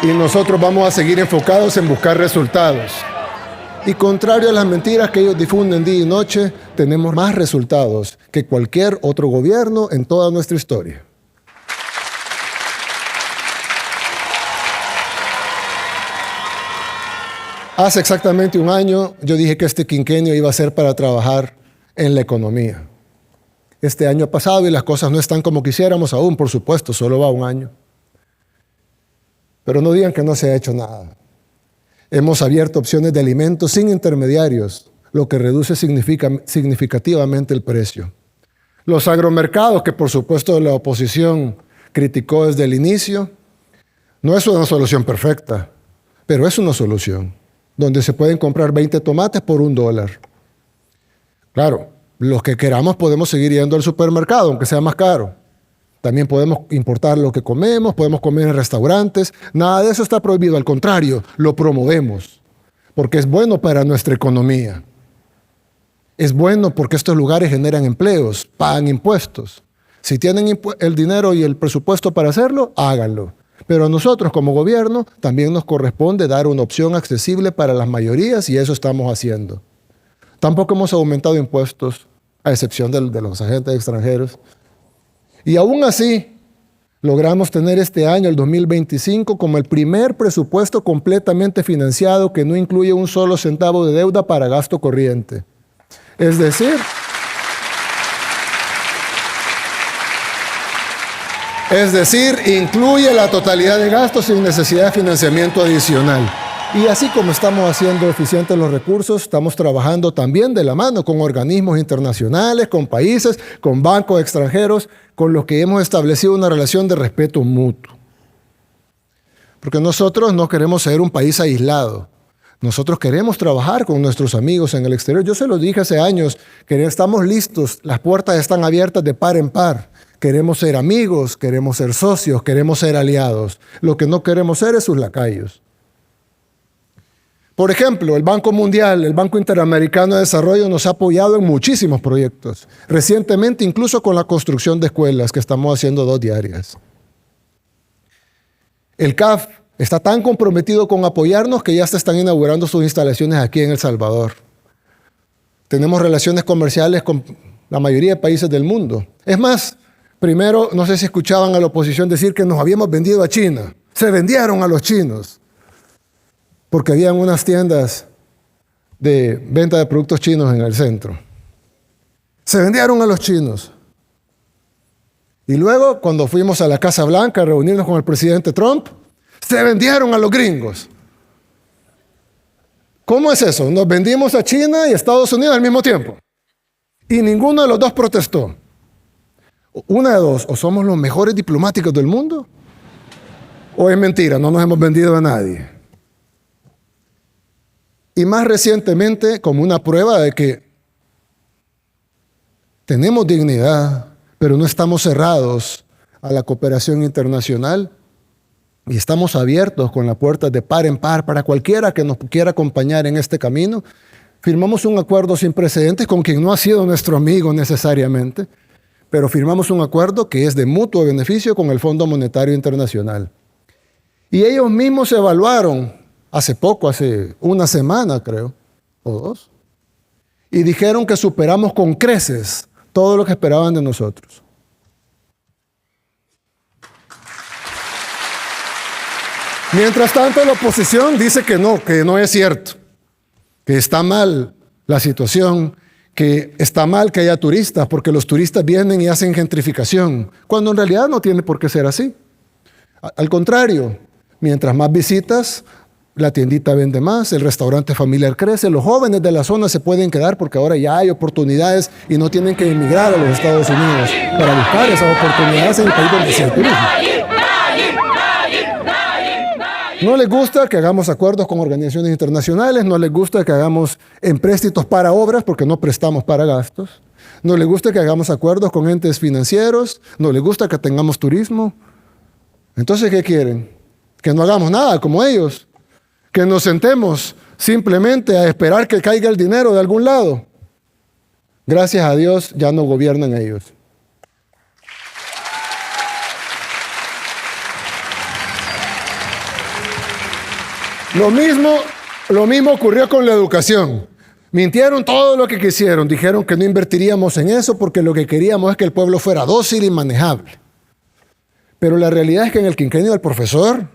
y nosotros vamos a seguir enfocados en buscar resultados. Y contrario a las mentiras que ellos difunden día y noche, tenemos más resultados que cualquier otro gobierno en toda nuestra historia. Hace exactamente un año yo dije que este quinquenio iba a ser para trabajar en la economía. Este año ha pasado y las cosas no están como quisiéramos aún, por supuesto, solo va un año. Pero no digan que no se ha hecho nada. Hemos abierto opciones de alimentos sin intermediarios, lo que reduce significativamente el precio. Los agromercados, que por supuesto la oposición criticó desde el inicio, no es una solución perfecta, pero es una solución, donde se pueden comprar 20 tomates por $1. Claro, los que queramos podemos seguir yendo al supermercado, aunque sea más caro. También podemos importar lo que comemos, podemos comer en restaurantes. Nada de eso está prohibido, al contrario, lo promovemos, porque es bueno para nuestra economía. Es bueno porque estos lugares generan empleos, pagan impuestos. Si tienen el dinero y el presupuesto para hacerlo, háganlo. Pero a nosotros como gobierno también nos corresponde dar una opción accesible para las mayorías y eso estamos haciendo. Tampoco hemos aumentado impuestos, a excepción de los agentes extranjeros. Y aún así, logramos tener este año, el 2025, como el primer presupuesto completamente financiado que no incluye un solo centavo de deuda para gasto corriente. Es decir, incluye la totalidad de gastos sin necesidad de financiamiento adicional. Y así como estamos haciendo eficientes los recursos, estamos trabajando también de la mano con organismos internacionales, con países, con bancos extranjeros, con los que hemos establecido una relación de respeto mutuo. Porque nosotros no queremos ser un país aislado. Nosotros queremos trabajar con nuestros amigos en el exterior. Yo se lo dije hace años, que estamos listos, las puertas están abiertas de par en par. Queremos ser amigos, queremos ser socios, queremos ser aliados. Lo que no queremos ser es sus lacayos. Por ejemplo, el Banco Mundial, el Banco Interamericano de Desarrollo nos ha apoyado en muchísimos proyectos. Recientemente, incluso con la construcción de escuelas, que estamos haciendo 2 diarias. El CAF está tan comprometido con apoyarnos que ya se están inaugurando sus instalaciones aquí en El Salvador. Tenemos relaciones comerciales con la mayoría de países del mundo. Es más, primero, no sé si escuchaban a la oposición decir que nos habíamos vendido a China. Se vendieron a los chinos. Porque habían unas tiendas de venta de productos chinos en el centro. Se vendieron a los chinos. Y luego, cuando fuimos a la Casa Blanca a reunirnos con el presidente Trump, se vendieron a los gringos. ¿Cómo es eso? Nos vendimos a China y a Estados Unidos al mismo tiempo. Y ninguno de los dos protestó. Una de dos, o somos los mejores diplomáticos del mundo, o es mentira, no nos hemos vendido a nadie. Y más recientemente, como una prueba de que tenemos dignidad, pero no estamos cerrados a la cooperación internacional y estamos abiertos con las puertas de par en par para cualquiera que nos quiera acompañar en este camino, firmamos un acuerdo sin precedentes con quien no ha sido nuestro amigo necesariamente, pero firmamos un acuerdo que es de mutuo beneficio con el Fondo Monetario Internacional. Y ellos mismos evaluaron hace poco, hace una semana creo, o 2, y dijeron que superamos con creces todo lo que esperaban de nosotros. Mientras tanto, la oposición dice que no es cierto, que está mal la situación, que está mal que haya turistas, porque los turistas vienen y hacen gentrificación, cuando en realidad no tiene por qué ser así. Al contrario, mientras más visitas, la tiendita vende más, el restaurante familiar crece, los jóvenes de la zona se pueden quedar porque ahora ya hay oportunidades y no tienen que emigrar a los Estados Unidos para buscar esas oportunidades en el país donde sea turismo. No les gusta que hagamos acuerdos con organizaciones internacionales, no les gusta que hagamos empréstitos para obras porque no prestamos para gastos, no les gusta que hagamos acuerdos con entes financieros, no les gusta que tengamos turismo. Entonces, ¿qué quieren? Que no hagamos nada como ellos. Que nos sentemos simplemente a esperar que caiga el dinero de algún lado. Gracias a Dios ya no gobiernan ellos. Lo mismo ocurrió con la educación. Mintieron todo lo que quisieron. Dijeron que no invertiríamos en eso porque lo que queríamos es que el pueblo fuera dócil y manejable. Pero la realidad es que en el quinquenio del profesor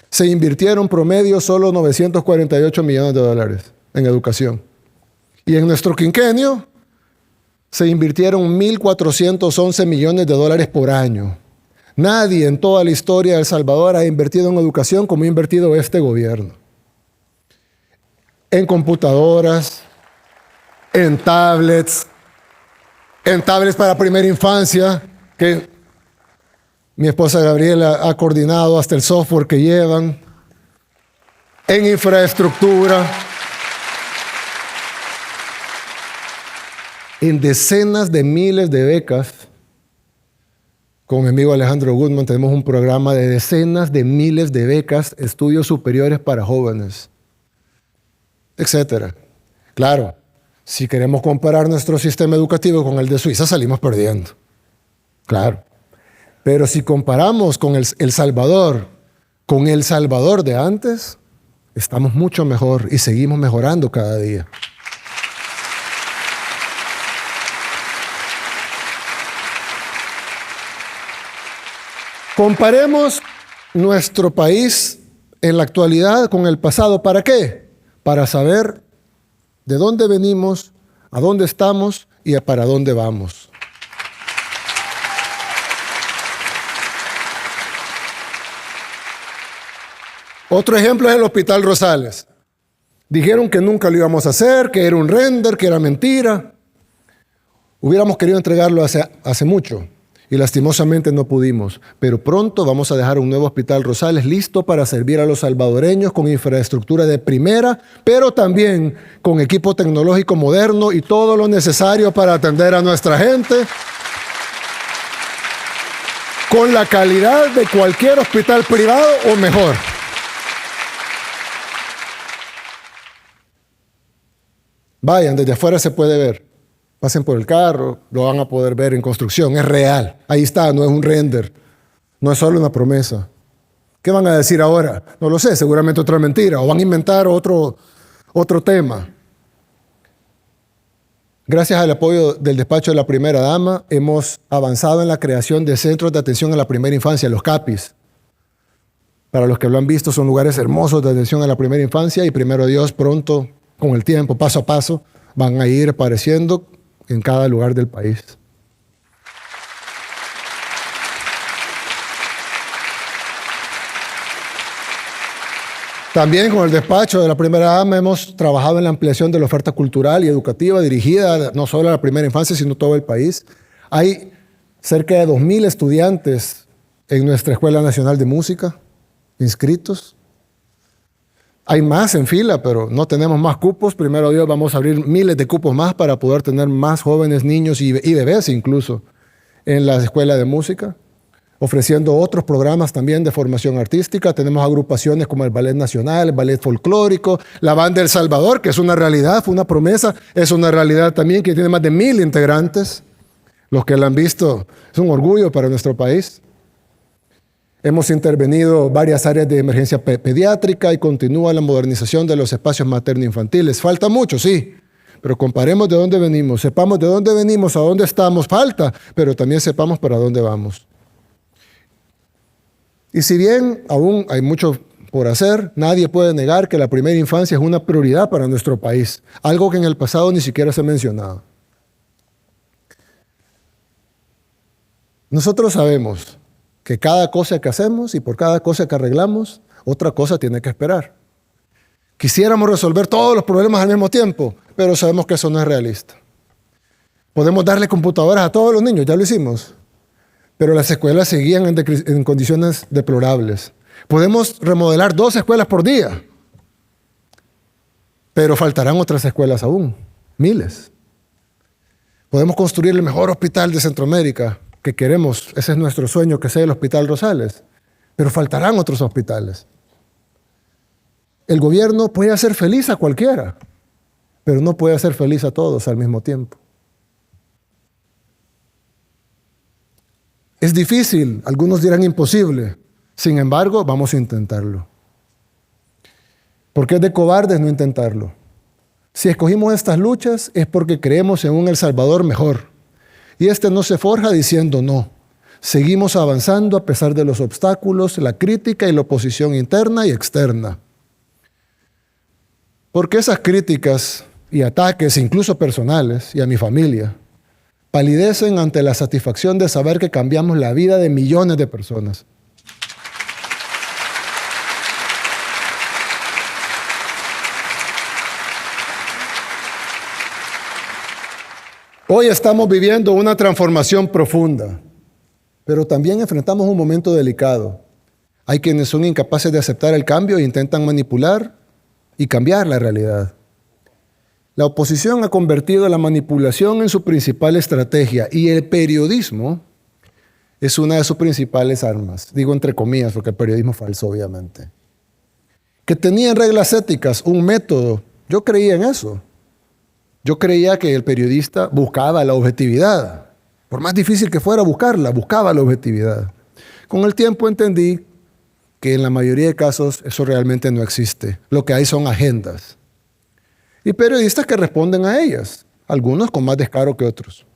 se invirtieron promedio solo 948 millones de dólares en educación. Y en nuestro quinquenio se invirtieron 1.411 millones de dólares por año. Nadie en toda la historia de El Salvador ha invertido en educación como ha invertido este gobierno. En computadoras, en tablets para primera infancia, que mi esposa Gabriela ha coordinado hasta el software que llevan, en infraestructura, en decenas de miles de becas. Con mi amigo Alejandro Goodman tenemos un programa de decenas de miles de becas, estudios superiores para jóvenes, etcétera. Claro, si queremos comparar nuestro sistema educativo con el de Suiza, salimos perdiendo. Claro. Pero si comparamos con El Salvador, con El Salvador de antes, estamos mucho mejor y seguimos mejorando cada día. Comparemos nuestro país en la actualidad con el pasado. ¿Para qué? Para saber de dónde venimos, a dónde estamos y para dónde vamos. Otro ejemplo es el Hospital Rosales. Dijeron que nunca lo íbamos a hacer, que era un render, que era mentira. Hubiéramos querido entregarlo hace mucho y lastimosamente no pudimos. Pero pronto vamos a dejar un nuevo Hospital Rosales listo para servir a los salvadoreños con infraestructura de primera, pero también con equipo tecnológico moderno y todo lo necesario para atender a nuestra gente, con la calidad de cualquier hospital privado o mejor. Vayan, desde afuera se puede ver. Pasen por el carro, lo van a poder ver en construcción. Es real. Ahí está, no es un render. No es solo una promesa. ¿Qué van a decir ahora? No lo sé, seguramente otra mentira. O van a inventar otro tema. Gracias al apoyo del despacho de la primera dama, hemos avanzado en la creación de centros de atención a la primera infancia, los CAPIs. Para los que lo han visto, son lugares hermosos de atención a la primera infancia y primero Dios, pronto, con el tiempo, paso a paso, van a ir apareciendo en cada lugar del país. También con el despacho de la primera dama hemos trabajado en la ampliación de la oferta cultural y educativa dirigida no solo a la primera infancia, sino a todo el país. Hay cerca de 2,000 estudiantes en nuestra Escuela Nacional de Música inscritos. Hay más en fila, pero no tenemos más cupos. Primero Dios, vamos a abrir miles de cupos más para poder tener más jóvenes, niños y bebés incluso en la escuela de música, ofreciendo otros programas también de formación artística. Tenemos agrupaciones como el Ballet Nacional, el Ballet Folclórico, la Banda El Salvador, que es una realidad, fue una promesa, es una realidad también que tiene más de 1,000 integrantes. Los que la han visto, es un orgullo para nuestro país. Hemos intervenido varias áreas de emergencia pediátrica y continúa la modernización de los espacios materno-infantiles. Falta mucho, sí, pero comparemos de dónde venimos, sepamos de dónde venimos, a dónde estamos. Falta, pero también sepamos para dónde vamos. Y si bien aún hay mucho por hacer, nadie puede negar que la primera infancia es una prioridad para nuestro país, algo que en el pasado ni siquiera se mencionaba. Nosotros sabemos que cada cosa que hacemos y por cada cosa que arreglamos, otra cosa tiene que esperar. Quisiéramos resolver todos los problemas al mismo tiempo, pero sabemos que eso no es realista. Podemos darle computadoras a todos los niños, ya lo hicimos, pero las escuelas seguían en condiciones deplorables. Podemos remodelar 2 escuelas por día, pero faltarán otras escuelas aún, miles. Podemos construir el mejor hospital de Centroamérica, que queremos, ese es nuestro sueño, que sea el Hospital Rosales, pero faltarán otros hospitales. El gobierno puede hacer feliz a cualquiera, pero no puede hacer feliz a todos al mismo tiempo. Es difícil, algunos dirán imposible, sin embargo, vamos a intentarlo. porque es de cobardes no intentarlo. Si escogimos estas luchas es porque creemos en un El Salvador mejor. Y este no se forja diciendo no. Seguimos avanzando a pesar de los obstáculos, la crítica y la oposición interna y externa. Porque esas críticas y ataques, incluso personales, y a mi familia, palidecen ante la satisfacción de saber que cambiamos la vida de millones de personas. Hoy estamos viviendo una transformación profunda, pero también enfrentamos un momento delicado. Hay quienes son incapaces de aceptar el cambio e intentan manipular y cambiar la realidad. La oposición ha convertido la manipulación en su principal estrategia y el periodismo es una de sus principales armas. Digo entre comillas porque el periodismo falso, obviamente. Que tenían reglas éticas, un método. Yo creía en eso. Yo creía que el periodista buscaba la objetividad. Por más difícil que fuera buscarla, buscaba la objetividad. Con el tiempo entendí que en la mayoría de casos eso realmente no existe. Lo que hay son agendas. Y periodistas que responden a ellas, algunos con más descaro que otros.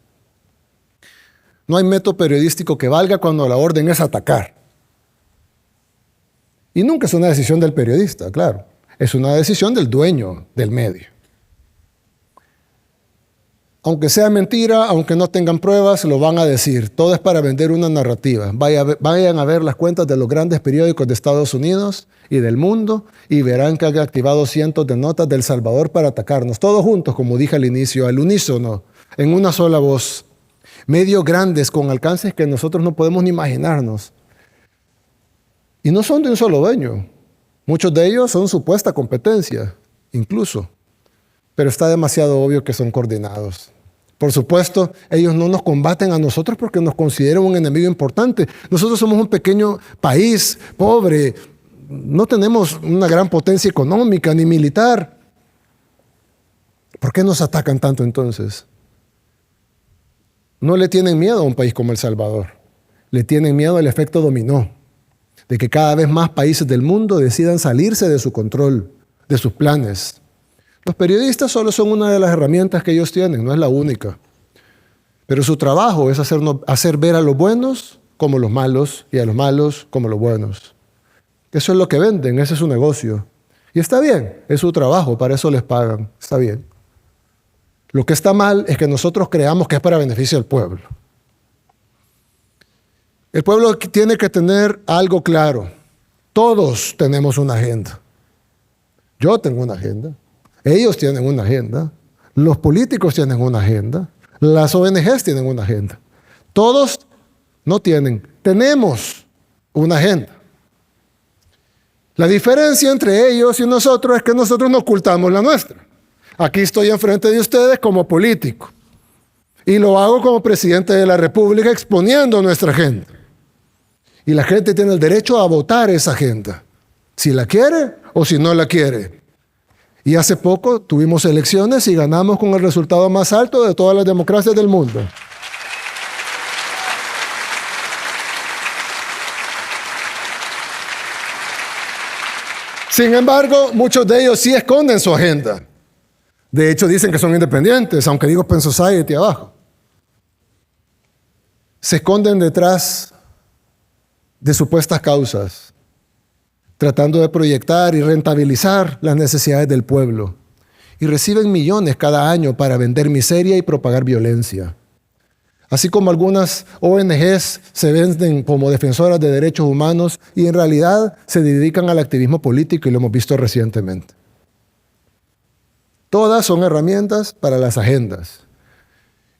No hay método periodístico que valga cuando la orden es atacar. Y nunca es una decisión del periodista, claro. Es una decisión del dueño del medio. Aunque sea mentira, aunque no tengan pruebas, lo van a decir. Todo es para vender una narrativa. Vayan a ver las cuentas de los grandes periódicos de Estados Unidos y del mundo y verán que han activado cientos de notas de El Salvador para atacarnos. Todos juntos, como dije al inicio, al unísono, en una sola voz. Medios grandes con alcances que nosotros no podemos ni imaginarnos. Y no son de un solo dueño. Muchos de ellos son supuesta competencia, incluso. Pero está demasiado obvio que son coordinados. Por supuesto, ellos no nos combaten a nosotros porque nos consideran un enemigo importante. Nosotros somos un pequeño país, pobre, no tenemos una gran potencia económica ni militar. ¿Por qué nos atacan tanto entonces? No le tienen miedo a un país como El Salvador. Le tienen miedo al efecto dominó, de que cada vez más países del mundo decidan salirse de su control, de sus planes. Los periodistas solo son una de las herramientas que ellos tienen, no es la única. Pero su trabajo es hacer ver a los buenos como los malos y a los malos como los buenos. Eso es lo que venden, ese es su negocio. Y está bien, es su trabajo, para eso les pagan, está bien. Lo que está mal es que nosotros creamos que es para beneficio del pueblo. El pueblo tiene que tener algo claro. Todos tenemos una agenda. Yo tengo una agenda. Ellos tienen una agenda, los políticos tienen una agenda, las ONGs tienen una agenda. Todos no tienen, tenemos una agenda. La diferencia entre ellos y nosotros es que nosotros no ocultamos la nuestra. Aquí estoy enfrente de ustedes como político y lo hago como presidente de la República exponiendo nuestra agenda. Y la gente tiene el derecho a votar esa agenda, si la quiere o si no la quiere. Y hace poco tuvimos elecciones y ganamos con el resultado más alto de todas las democracias del mundo. Sin embargo, muchos de ellos sí esconden su agenda. De hecho, dicen que son independientes, aunque digo Open Society abajo. Se esconden detrás de supuestas causas, tratando de proyectar y rentabilizar las necesidades del pueblo. Y reciben millones cada año para vender miseria y propagar violencia. Así como algunas ONGs se venden como defensoras de derechos humanos y en realidad se dedican al activismo político y lo hemos visto recientemente. Todas son herramientas para las agendas.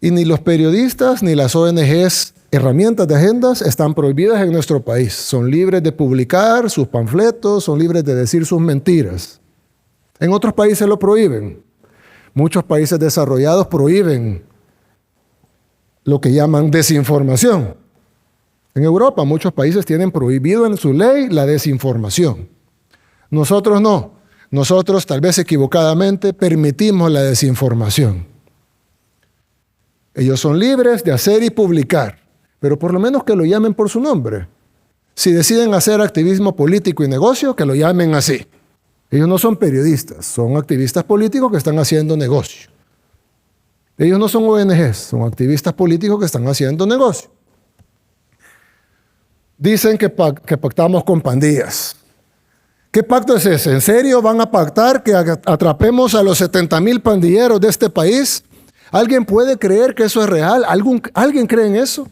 Y ni los periodistas ni las ONGs, herramientas de agendas, están prohibidas en nuestro país. Son libres de publicar sus panfletos, son libres de decir sus mentiras. En otros países lo prohíben. Muchos países desarrollados prohíben lo que llaman desinformación. En Europa muchos países tienen prohibido en su ley la desinformación. Nosotros no. Nosotros, tal vez equivocadamente, permitimos la desinformación. Ellos son libres de hacer y publicar, pero por lo menos que lo llamen por su nombre. Si deciden hacer activismo político y negocio, que lo llamen así. Ellos no son periodistas, son activistas políticos que están haciendo negocio. Ellos no son ONGs, son activistas políticos que están haciendo negocio. Dicen que pactamos con pandillas. ¿Qué pacto es ese? ¿En serio van a pactar que atrapemos a los 70,000 pandilleros de este país? ¿Alguien puede creer que eso es real? ¿Alguien cree en eso?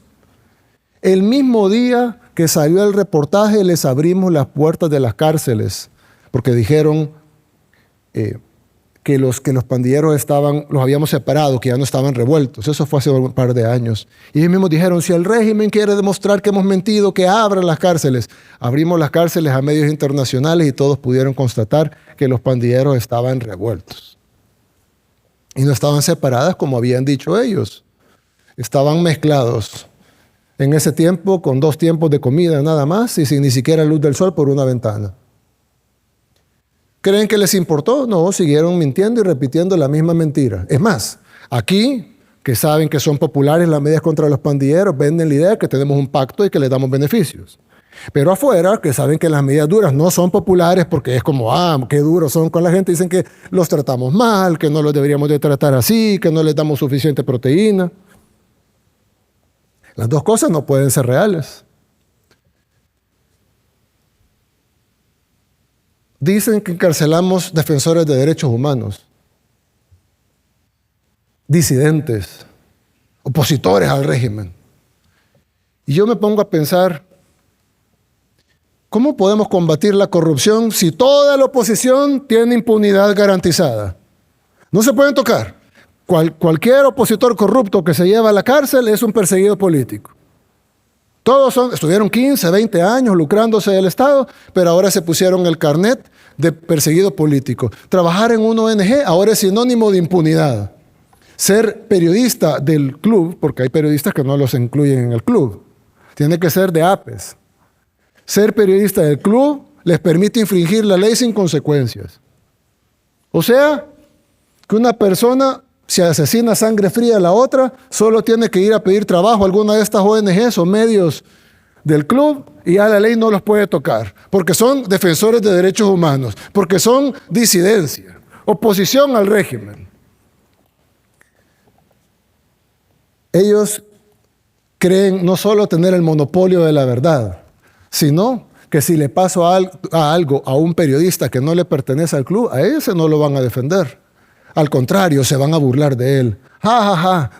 El mismo día que salió el reportaje les abrimos las puertas de las cárceles porque dijeron que los pandilleros los habíamos separado, que ya no estaban revueltos. Eso fue hace un par de años. Y ellos mismos dijeron, si el régimen quiere demostrar que hemos mentido, que abran las cárceles. Abrimos las cárceles a medios internacionales y todos pudieron constatar que los pandilleros estaban revueltos. Y no estaban separadas como habían dicho ellos. Estaban mezclados en ese tiempo con 2 tiempos de comida nada más y sin ni siquiera luz del sol por una ventana. ¿Creen que les importó? No, siguieron mintiendo y repitiendo la misma mentira. Es más, aquí, que saben que son populares las medidas contra los pandilleros, venden la idea de que tenemos un pacto y que les damos beneficios. Pero afuera, que saben que las medidas duras no son populares porque es como, qué duros son con la gente, dicen que los tratamos mal, que no los deberíamos de tratar así, que no les damos suficiente proteína. Las dos cosas no pueden ser reales. Dicen que encarcelamos defensores de derechos humanos, disidentes, opositores al régimen. Y yo me pongo a pensar, ¿cómo podemos combatir la corrupción si toda la oposición tiene impunidad garantizada? No se pueden tocar. Cualquier opositor corrupto que se lleva a la cárcel es un perseguido político. Todos estuvieron 15, 20 años lucrándose del Estado, pero ahora se pusieron el carnet de perseguido político. Trabajar en una ONG ahora es sinónimo de impunidad. Ser periodista del club, porque hay periodistas que no los incluyen en el club, tiene que ser de APES. Ser periodista del club les permite infringir la ley sin consecuencias. O sea, que una persona, si asesina a sangre fría a la otra, solo tiene que ir a pedir trabajo a alguna de estas ONGs o medios del club y ya la ley no los puede tocar, porque son defensores de derechos humanos, porque son disidencia, oposición al régimen. Ellos creen no solo tener el monopolio de la verdad, sino que si le paso algo a un periodista que no le pertenece al club, a ese no lo van a defender. Al contrario, se van a burlar de él.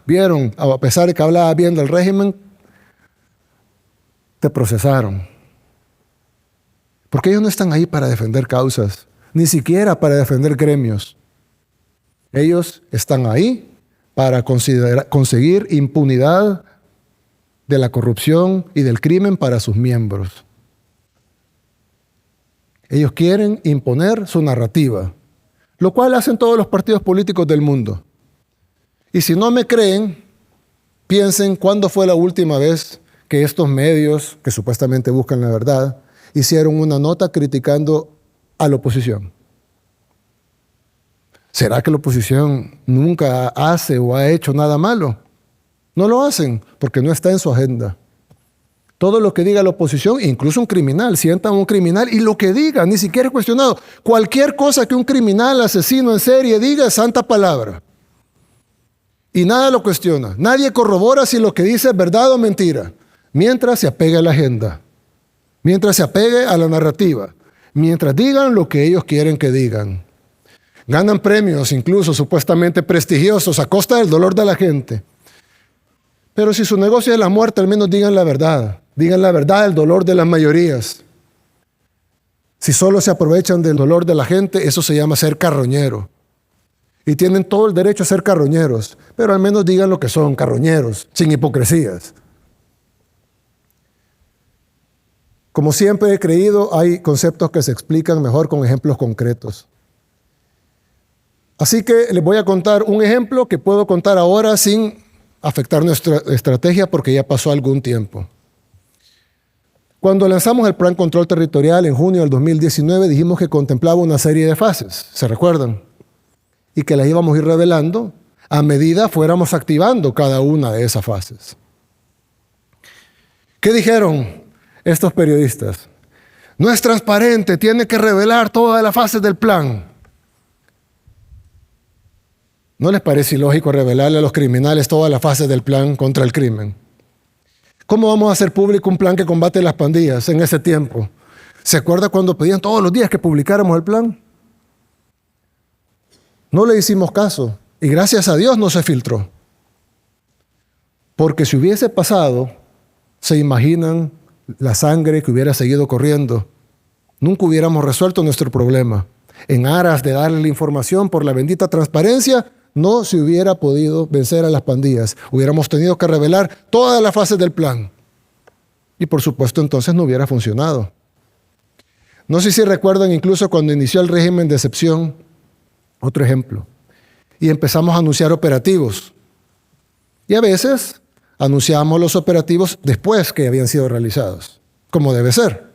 ¿Vieron? A pesar de que hablaba bien del régimen, te procesaron. Porque ellos no están ahí para defender causas, ni siquiera para defender gremios. Ellos están ahí para conseguir impunidad de la corrupción y del crimen para sus miembros. Ellos quieren imponer su narrativa, lo cual hacen todos los partidos políticos del mundo. Y si no me creen, piensen cuándo fue la última vez que estos medios, que supuestamente buscan la verdad, hicieron una nota criticando a la oposición. ¿Será que la oposición nunca hace o ha hecho nada malo? No lo hacen porque no está en su agenda. Todo lo que diga la oposición, incluso un criminal, sientan a un criminal y lo que diga, ni siquiera es cuestionado. Cualquier cosa que un criminal, asesino en serie diga es santa palabra. Y nada lo cuestiona. Nadie corrobora si lo que dice es verdad o mentira. Mientras se apegue a la agenda. Mientras se apegue a la narrativa. Mientras digan lo que ellos quieren que digan. Ganan premios, incluso supuestamente prestigiosos, a costa del dolor de la gente. Pero si su negocio es la muerte, al menos digan la verdad. Digan la verdad del dolor de las mayorías. Si solo se aprovechan del dolor de la gente, eso se llama ser carroñero. Y tienen todo el derecho a ser carroñeros, pero al menos digan lo que son, carroñeros, sin hipocresías. Como siempre he creído, hay conceptos que se explican mejor con ejemplos concretos. Así que les voy a contar un ejemplo que puedo contar ahora sin afectar nuestra estrategia porque ya pasó algún tiempo. Cuando lanzamos el Plan Control Territorial en junio del 2019, dijimos que contemplaba una serie de fases, ¿se recuerdan? Y que las íbamos a ir revelando a medida fuéramos activando cada una de esas fases. ¿Qué dijeron estos periodistas? no es transparente, tiene que revelar todas las fases del plan. ¿No les parece ilógico revelarle a los criminales todas las fases del plan contra el crimen? ¿Cómo vamos a hacer público un plan que combate las pandillas en ese tiempo? ¿Se acuerda cuando pedían todos los días que publicáramos el plan? No le hicimos caso y gracias a Dios no se filtró. Porque si hubiese pasado, se imaginan la sangre que hubiera seguido corriendo. Nunca hubiéramos resuelto nuestro problema. En aras de darle la información por la bendita transparencia, no se hubiera podido vencer a las pandillas. Hubiéramos tenido que revelar todas las fases del plan. Y por supuesto entonces no hubiera funcionado. No sé si recuerdan incluso cuando inició el régimen de excepción, otro ejemplo, y empezamos a anunciar operativos. Y a veces anunciábamos los operativos después que habían sido realizados, como debe ser.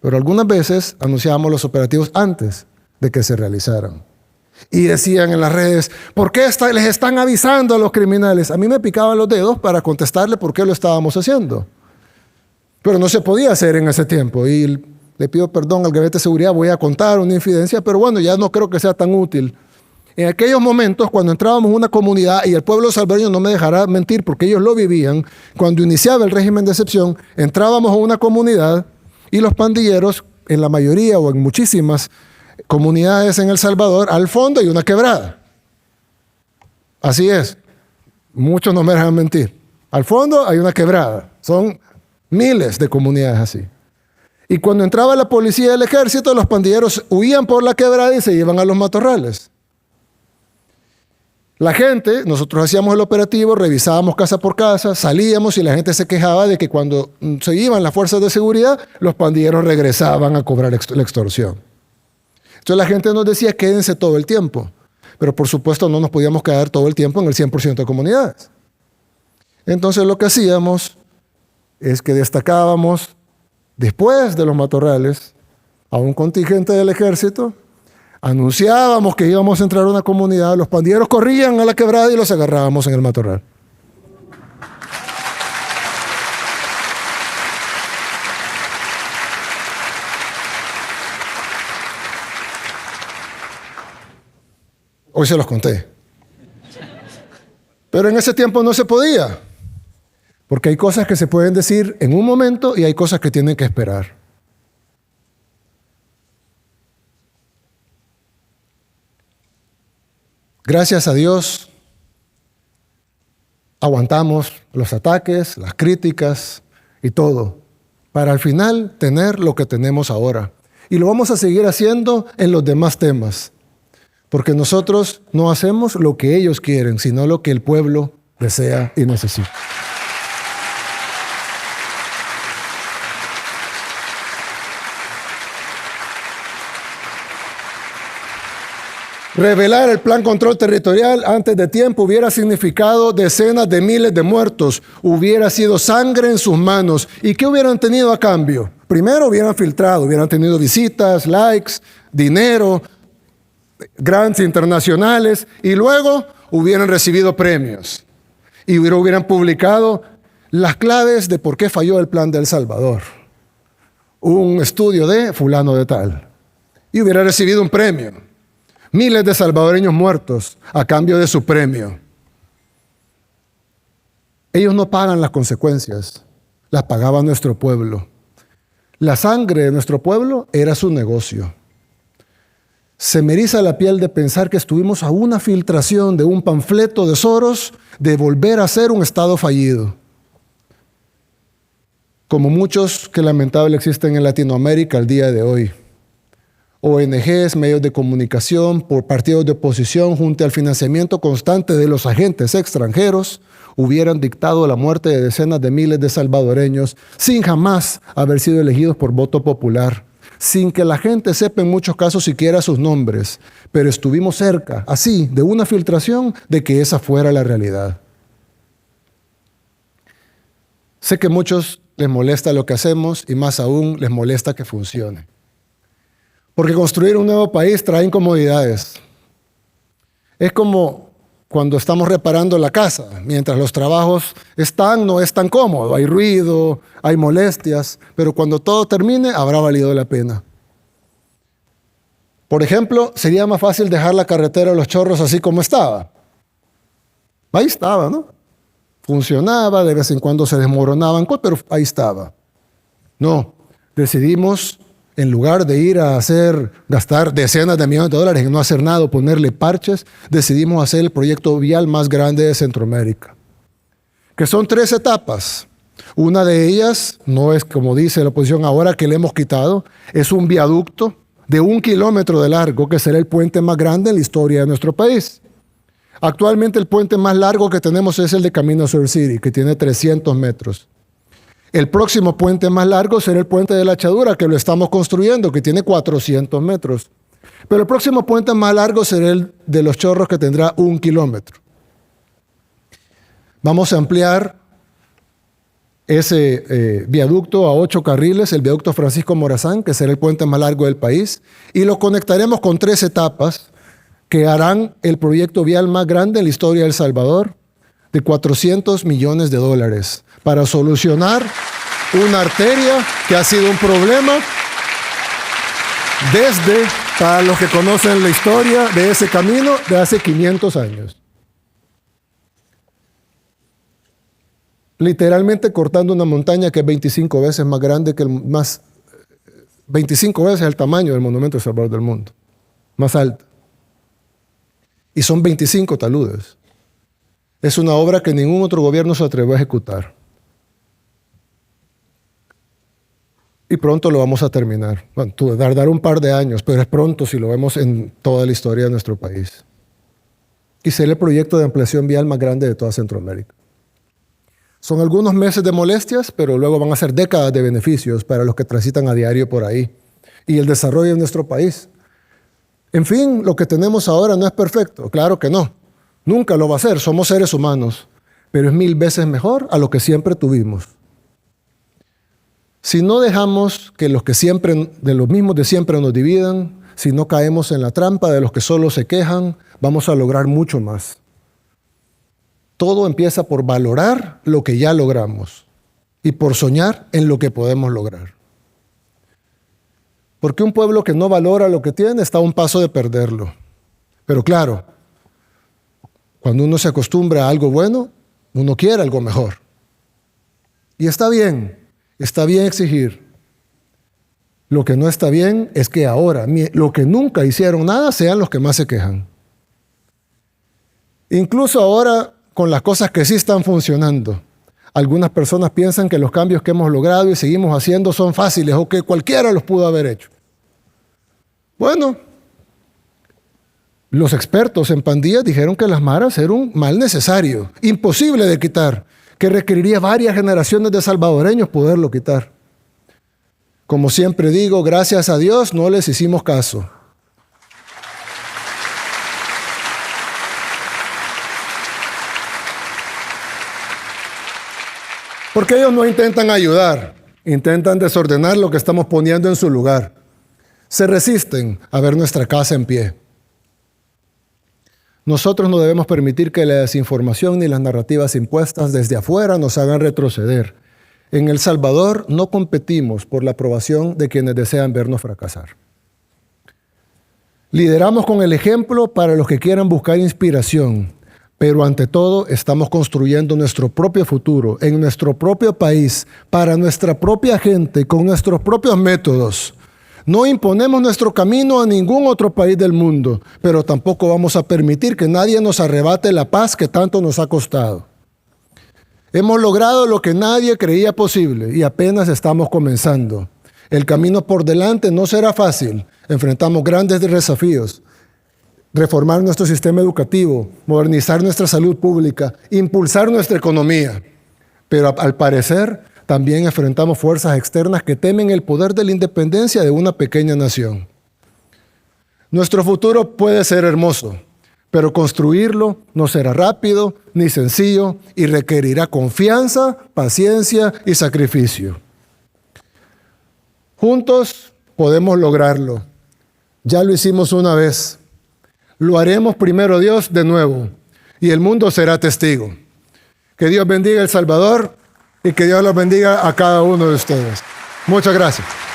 Pero algunas veces anunciábamos los operativos antes de que se realizaran. Y decían en las redes, ¿por qué les están avisando a los criminales? A mí me picaban los dedos para contestarle por qué lo estábamos haciendo. Pero no se podía hacer en ese tiempo. Y le pido perdón al Gabinete de Seguridad, voy a contar una infidencia, pero bueno, ya no creo que sea tan útil. En aquellos momentos, cuando entrábamos en una comunidad, y el pueblo salvadoreño no me dejará mentir porque ellos lo vivían, cuando iniciaba el régimen de excepción, entrábamos a una comunidad y los pandilleros, en la mayoría o en muchísimas comunidades en El Salvador, al fondo hay una quebrada. Así es. Muchos no me dejan mentir. Al fondo hay una quebrada. Son miles de comunidades así. Y cuando entraba la policía y el ejército, los pandilleros huían por la quebrada y se iban a los matorrales. La gente, nosotros hacíamos el operativo, revisábamos casa por casa, salíamos y la gente se quejaba de que cuando se iban las fuerzas de seguridad, los pandilleros regresaban a cobrar la extorsión. Entonces la gente nos decía, quédense todo el tiempo. Pero por supuesto no nos podíamos quedar todo el tiempo en el 100% de comunidades. Entonces lo que hacíamos es que destacábamos después de los matorrales a un contingente del ejército, anunciábamos que íbamos a entrar a una comunidad, los pandilleros corrían a la quebrada y los agarrábamos en el matorral. Hoy se los conté. Pero en ese tiempo no se podía, porque hay cosas que se pueden decir en un momento y hay cosas que tienen que esperar. Gracias a Dios, aguantamos los ataques, las críticas y todo, para al final tener lo que tenemos ahora. Y lo vamos a seguir haciendo en los demás temas, porque nosotros no hacemos lo que ellos quieren, sino lo que el pueblo desea y necesita. Revelar el plan control territorial antes de tiempo hubiera significado decenas de miles de muertos, hubiera sido sangre en sus manos. ¿Y qué hubieran tenido a cambio? Primero hubieran filtrado, hubieran tenido visitas, likes, dinero, grants internacionales y luego hubieran recibido premios. Y hubieran publicado las claves de por qué falló el plan de El Salvador. Un estudio de fulano de tal. Y hubiera recibido un premio. Miles de salvadoreños muertos a cambio de su premio. Ellos no pagan las consecuencias, las pagaba nuestro pueblo. La sangre de nuestro pueblo era su negocio. Se me eriza la piel de pensar que estuvimos a una filtración de un panfleto de Soros de volver a ser un Estado fallido. Como muchos que lamentable existen en Latinoamérica al día de hoy. ONGs, medios de comunicación, por partidos de oposición, junto al financiamiento constante de los agentes extranjeros, hubieran dictado la muerte de decenas de miles de salvadoreños sin jamás haber sido elegidos por voto popular, sin que la gente sepa en muchos casos siquiera sus nombres, pero estuvimos cerca, así, de una filtración de que esa fuera la realidad. Sé que a muchos les molesta lo que hacemos y más aún les molesta que funcione. Porque construir un nuevo país trae incomodidades. Es como cuando estamos reparando la casa. Mientras los trabajos están, no es tan cómodo. Hay ruido, hay molestias, pero cuando todo termine, habrá valido la pena. Por ejemplo, sería más fácil dejar la carretera de Los Chorros así como estaba. Ahí estaba, ¿no? Funcionaba, de vez en cuando se desmoronaban, pero ahí estaba. No, decidimos, en lugar de ir a gastar decenas de millones de dólares en no hacer nada o ponerle parches, decidimos hacer el proyecto vial más grande de Centroamérica, que son 3 etapas. Una de ellas, no es como dice la oposición ahora que le hemos quitado, es un viaducto de 1 kilómetro de largo, que será el puente más grande en la historia de nuestro país. Actualmente el puente más largo que tenemos es el de Camino Sur City, que tiene 300 metros. El próximo puente más largo será el puente de la Echadura, que lo estamos construyendo, que tiene 400 metros. Pero el próximo puente más largo será el de Los Chorros, que tendrá 1 kilómetro. Vamos a ampliar ese viaducto a 8 carriles, el viaducto Francisco Morazán, que será el puente más largo del país, y lo conectaremos con 3 etapas que harán el proyecto vial más grande en la historia de El Salvador, de 400 millones de dólares, para solucionar una arteria que ha sido un problema desde, para los que conocen la historia de ese camino, de hace 500 años. Literalmente cortando una montaña que es 25 veces más grande que 25 veces el tamaño del monumento del Salvador del mundo, más alta. Y son 25 taludes. Es una obra que ningún otro gobierno se atrevió a ejecutar. Y pronto lo vamos a terminar. Bueno, tardará un par de años, pero es pronto si lo vemos en toda la historia de nuestro país. Y será el proyecto de ampliación vial más grande de toda Centroamérica. Son algunos meses de molestias, pero luego van a ser décadas de beneficios para los que transitan a diario por ahí. Y el desarrollo de nuestro país. En fin, lo que tenemos ahora no es perfecto. Claro que no. Nunca lo va a ser. Somos seres humanos. Pero es 1000 veces mejor a lo que siempre tuvimos. Si no dejamos que los mismos de siempre nos dividan, si no caemos en la trampa de los que solo se quejan, vamos a lograr mucho más. Todo empieza por valorar lo que ya logramos y por soñar en lo que podemos lograr. Porque un pueblo que no valora lo que tiene está a un paso de perderlo. Pero claro, cuando uno se acostumbra a algo bueno, uno quiere algo mejor. Y está bien exigir. Lo que no está bien es que ahora, los que nunca hicieron nada, sean los que más se quejan. Incluso ahora, con las cosas que sí están funcionando, algunas personas piensan que los cambios que hemos logrado y seguimos haciendo son fáciles o que cualquiera los pudo haber hecho. Bueno, los expertos en pandillas dijeron que las maras eran un mal necesario, imposible de quitar, que requeriría varias generaciones de salvadoreños poderlo quitar. Como siempre digo, gracias a Dios no les hicimos caso. Porque ellos no intentan ayudar, intentan desordenar lo que estamos poniendo en su lugar. Se resisten a ver nuestra casa en pie. Nosotros no debemos permitir que la desinformación ni las narrativas impuestas desde afuera nos hagan retroceder. En El Salvador no competimos por la aprobación de quienes desean vernos fracasar. Lideramos con el ejemplo para los que quieran buscar inspiración. Pero ante todo, estamos construyendo nuestro propio futuro, en nuestro propio país, para nuestra propia gente, con nuestros propios métodos. No imponemos nuestro camino a ningún otro país del mundo, pero tampoco vamos a permitir que nadie nos arrebate la paz que tanto nos ha costado. Hemos logrado lo que nadie creía posible y apenas estamos comenzando. El camino por delante no será fácil. Enfrentamos grandes desafíos. Reformar nuestro sistema educativo, modernizar nuestra salud pública, impulsar nuestra economía. Pero al parecer también enfrentamos fuerzas externas que temen el poder de la independencia de una pequeña nación. Nuestro futuro puede ser hermoso, pero construirlo no será rápido ni sencillo y requerirá confianza, paciencia y sacrificio. Juntos podemos lograrlo. Ya lo hicimos una vez. Lo haremos primero Dios de nuevo. y el mundo será testigo. Que Dios bendiga a El Salvador y que Dios los bendiga a cada uno de ustedes. Muchas gracias.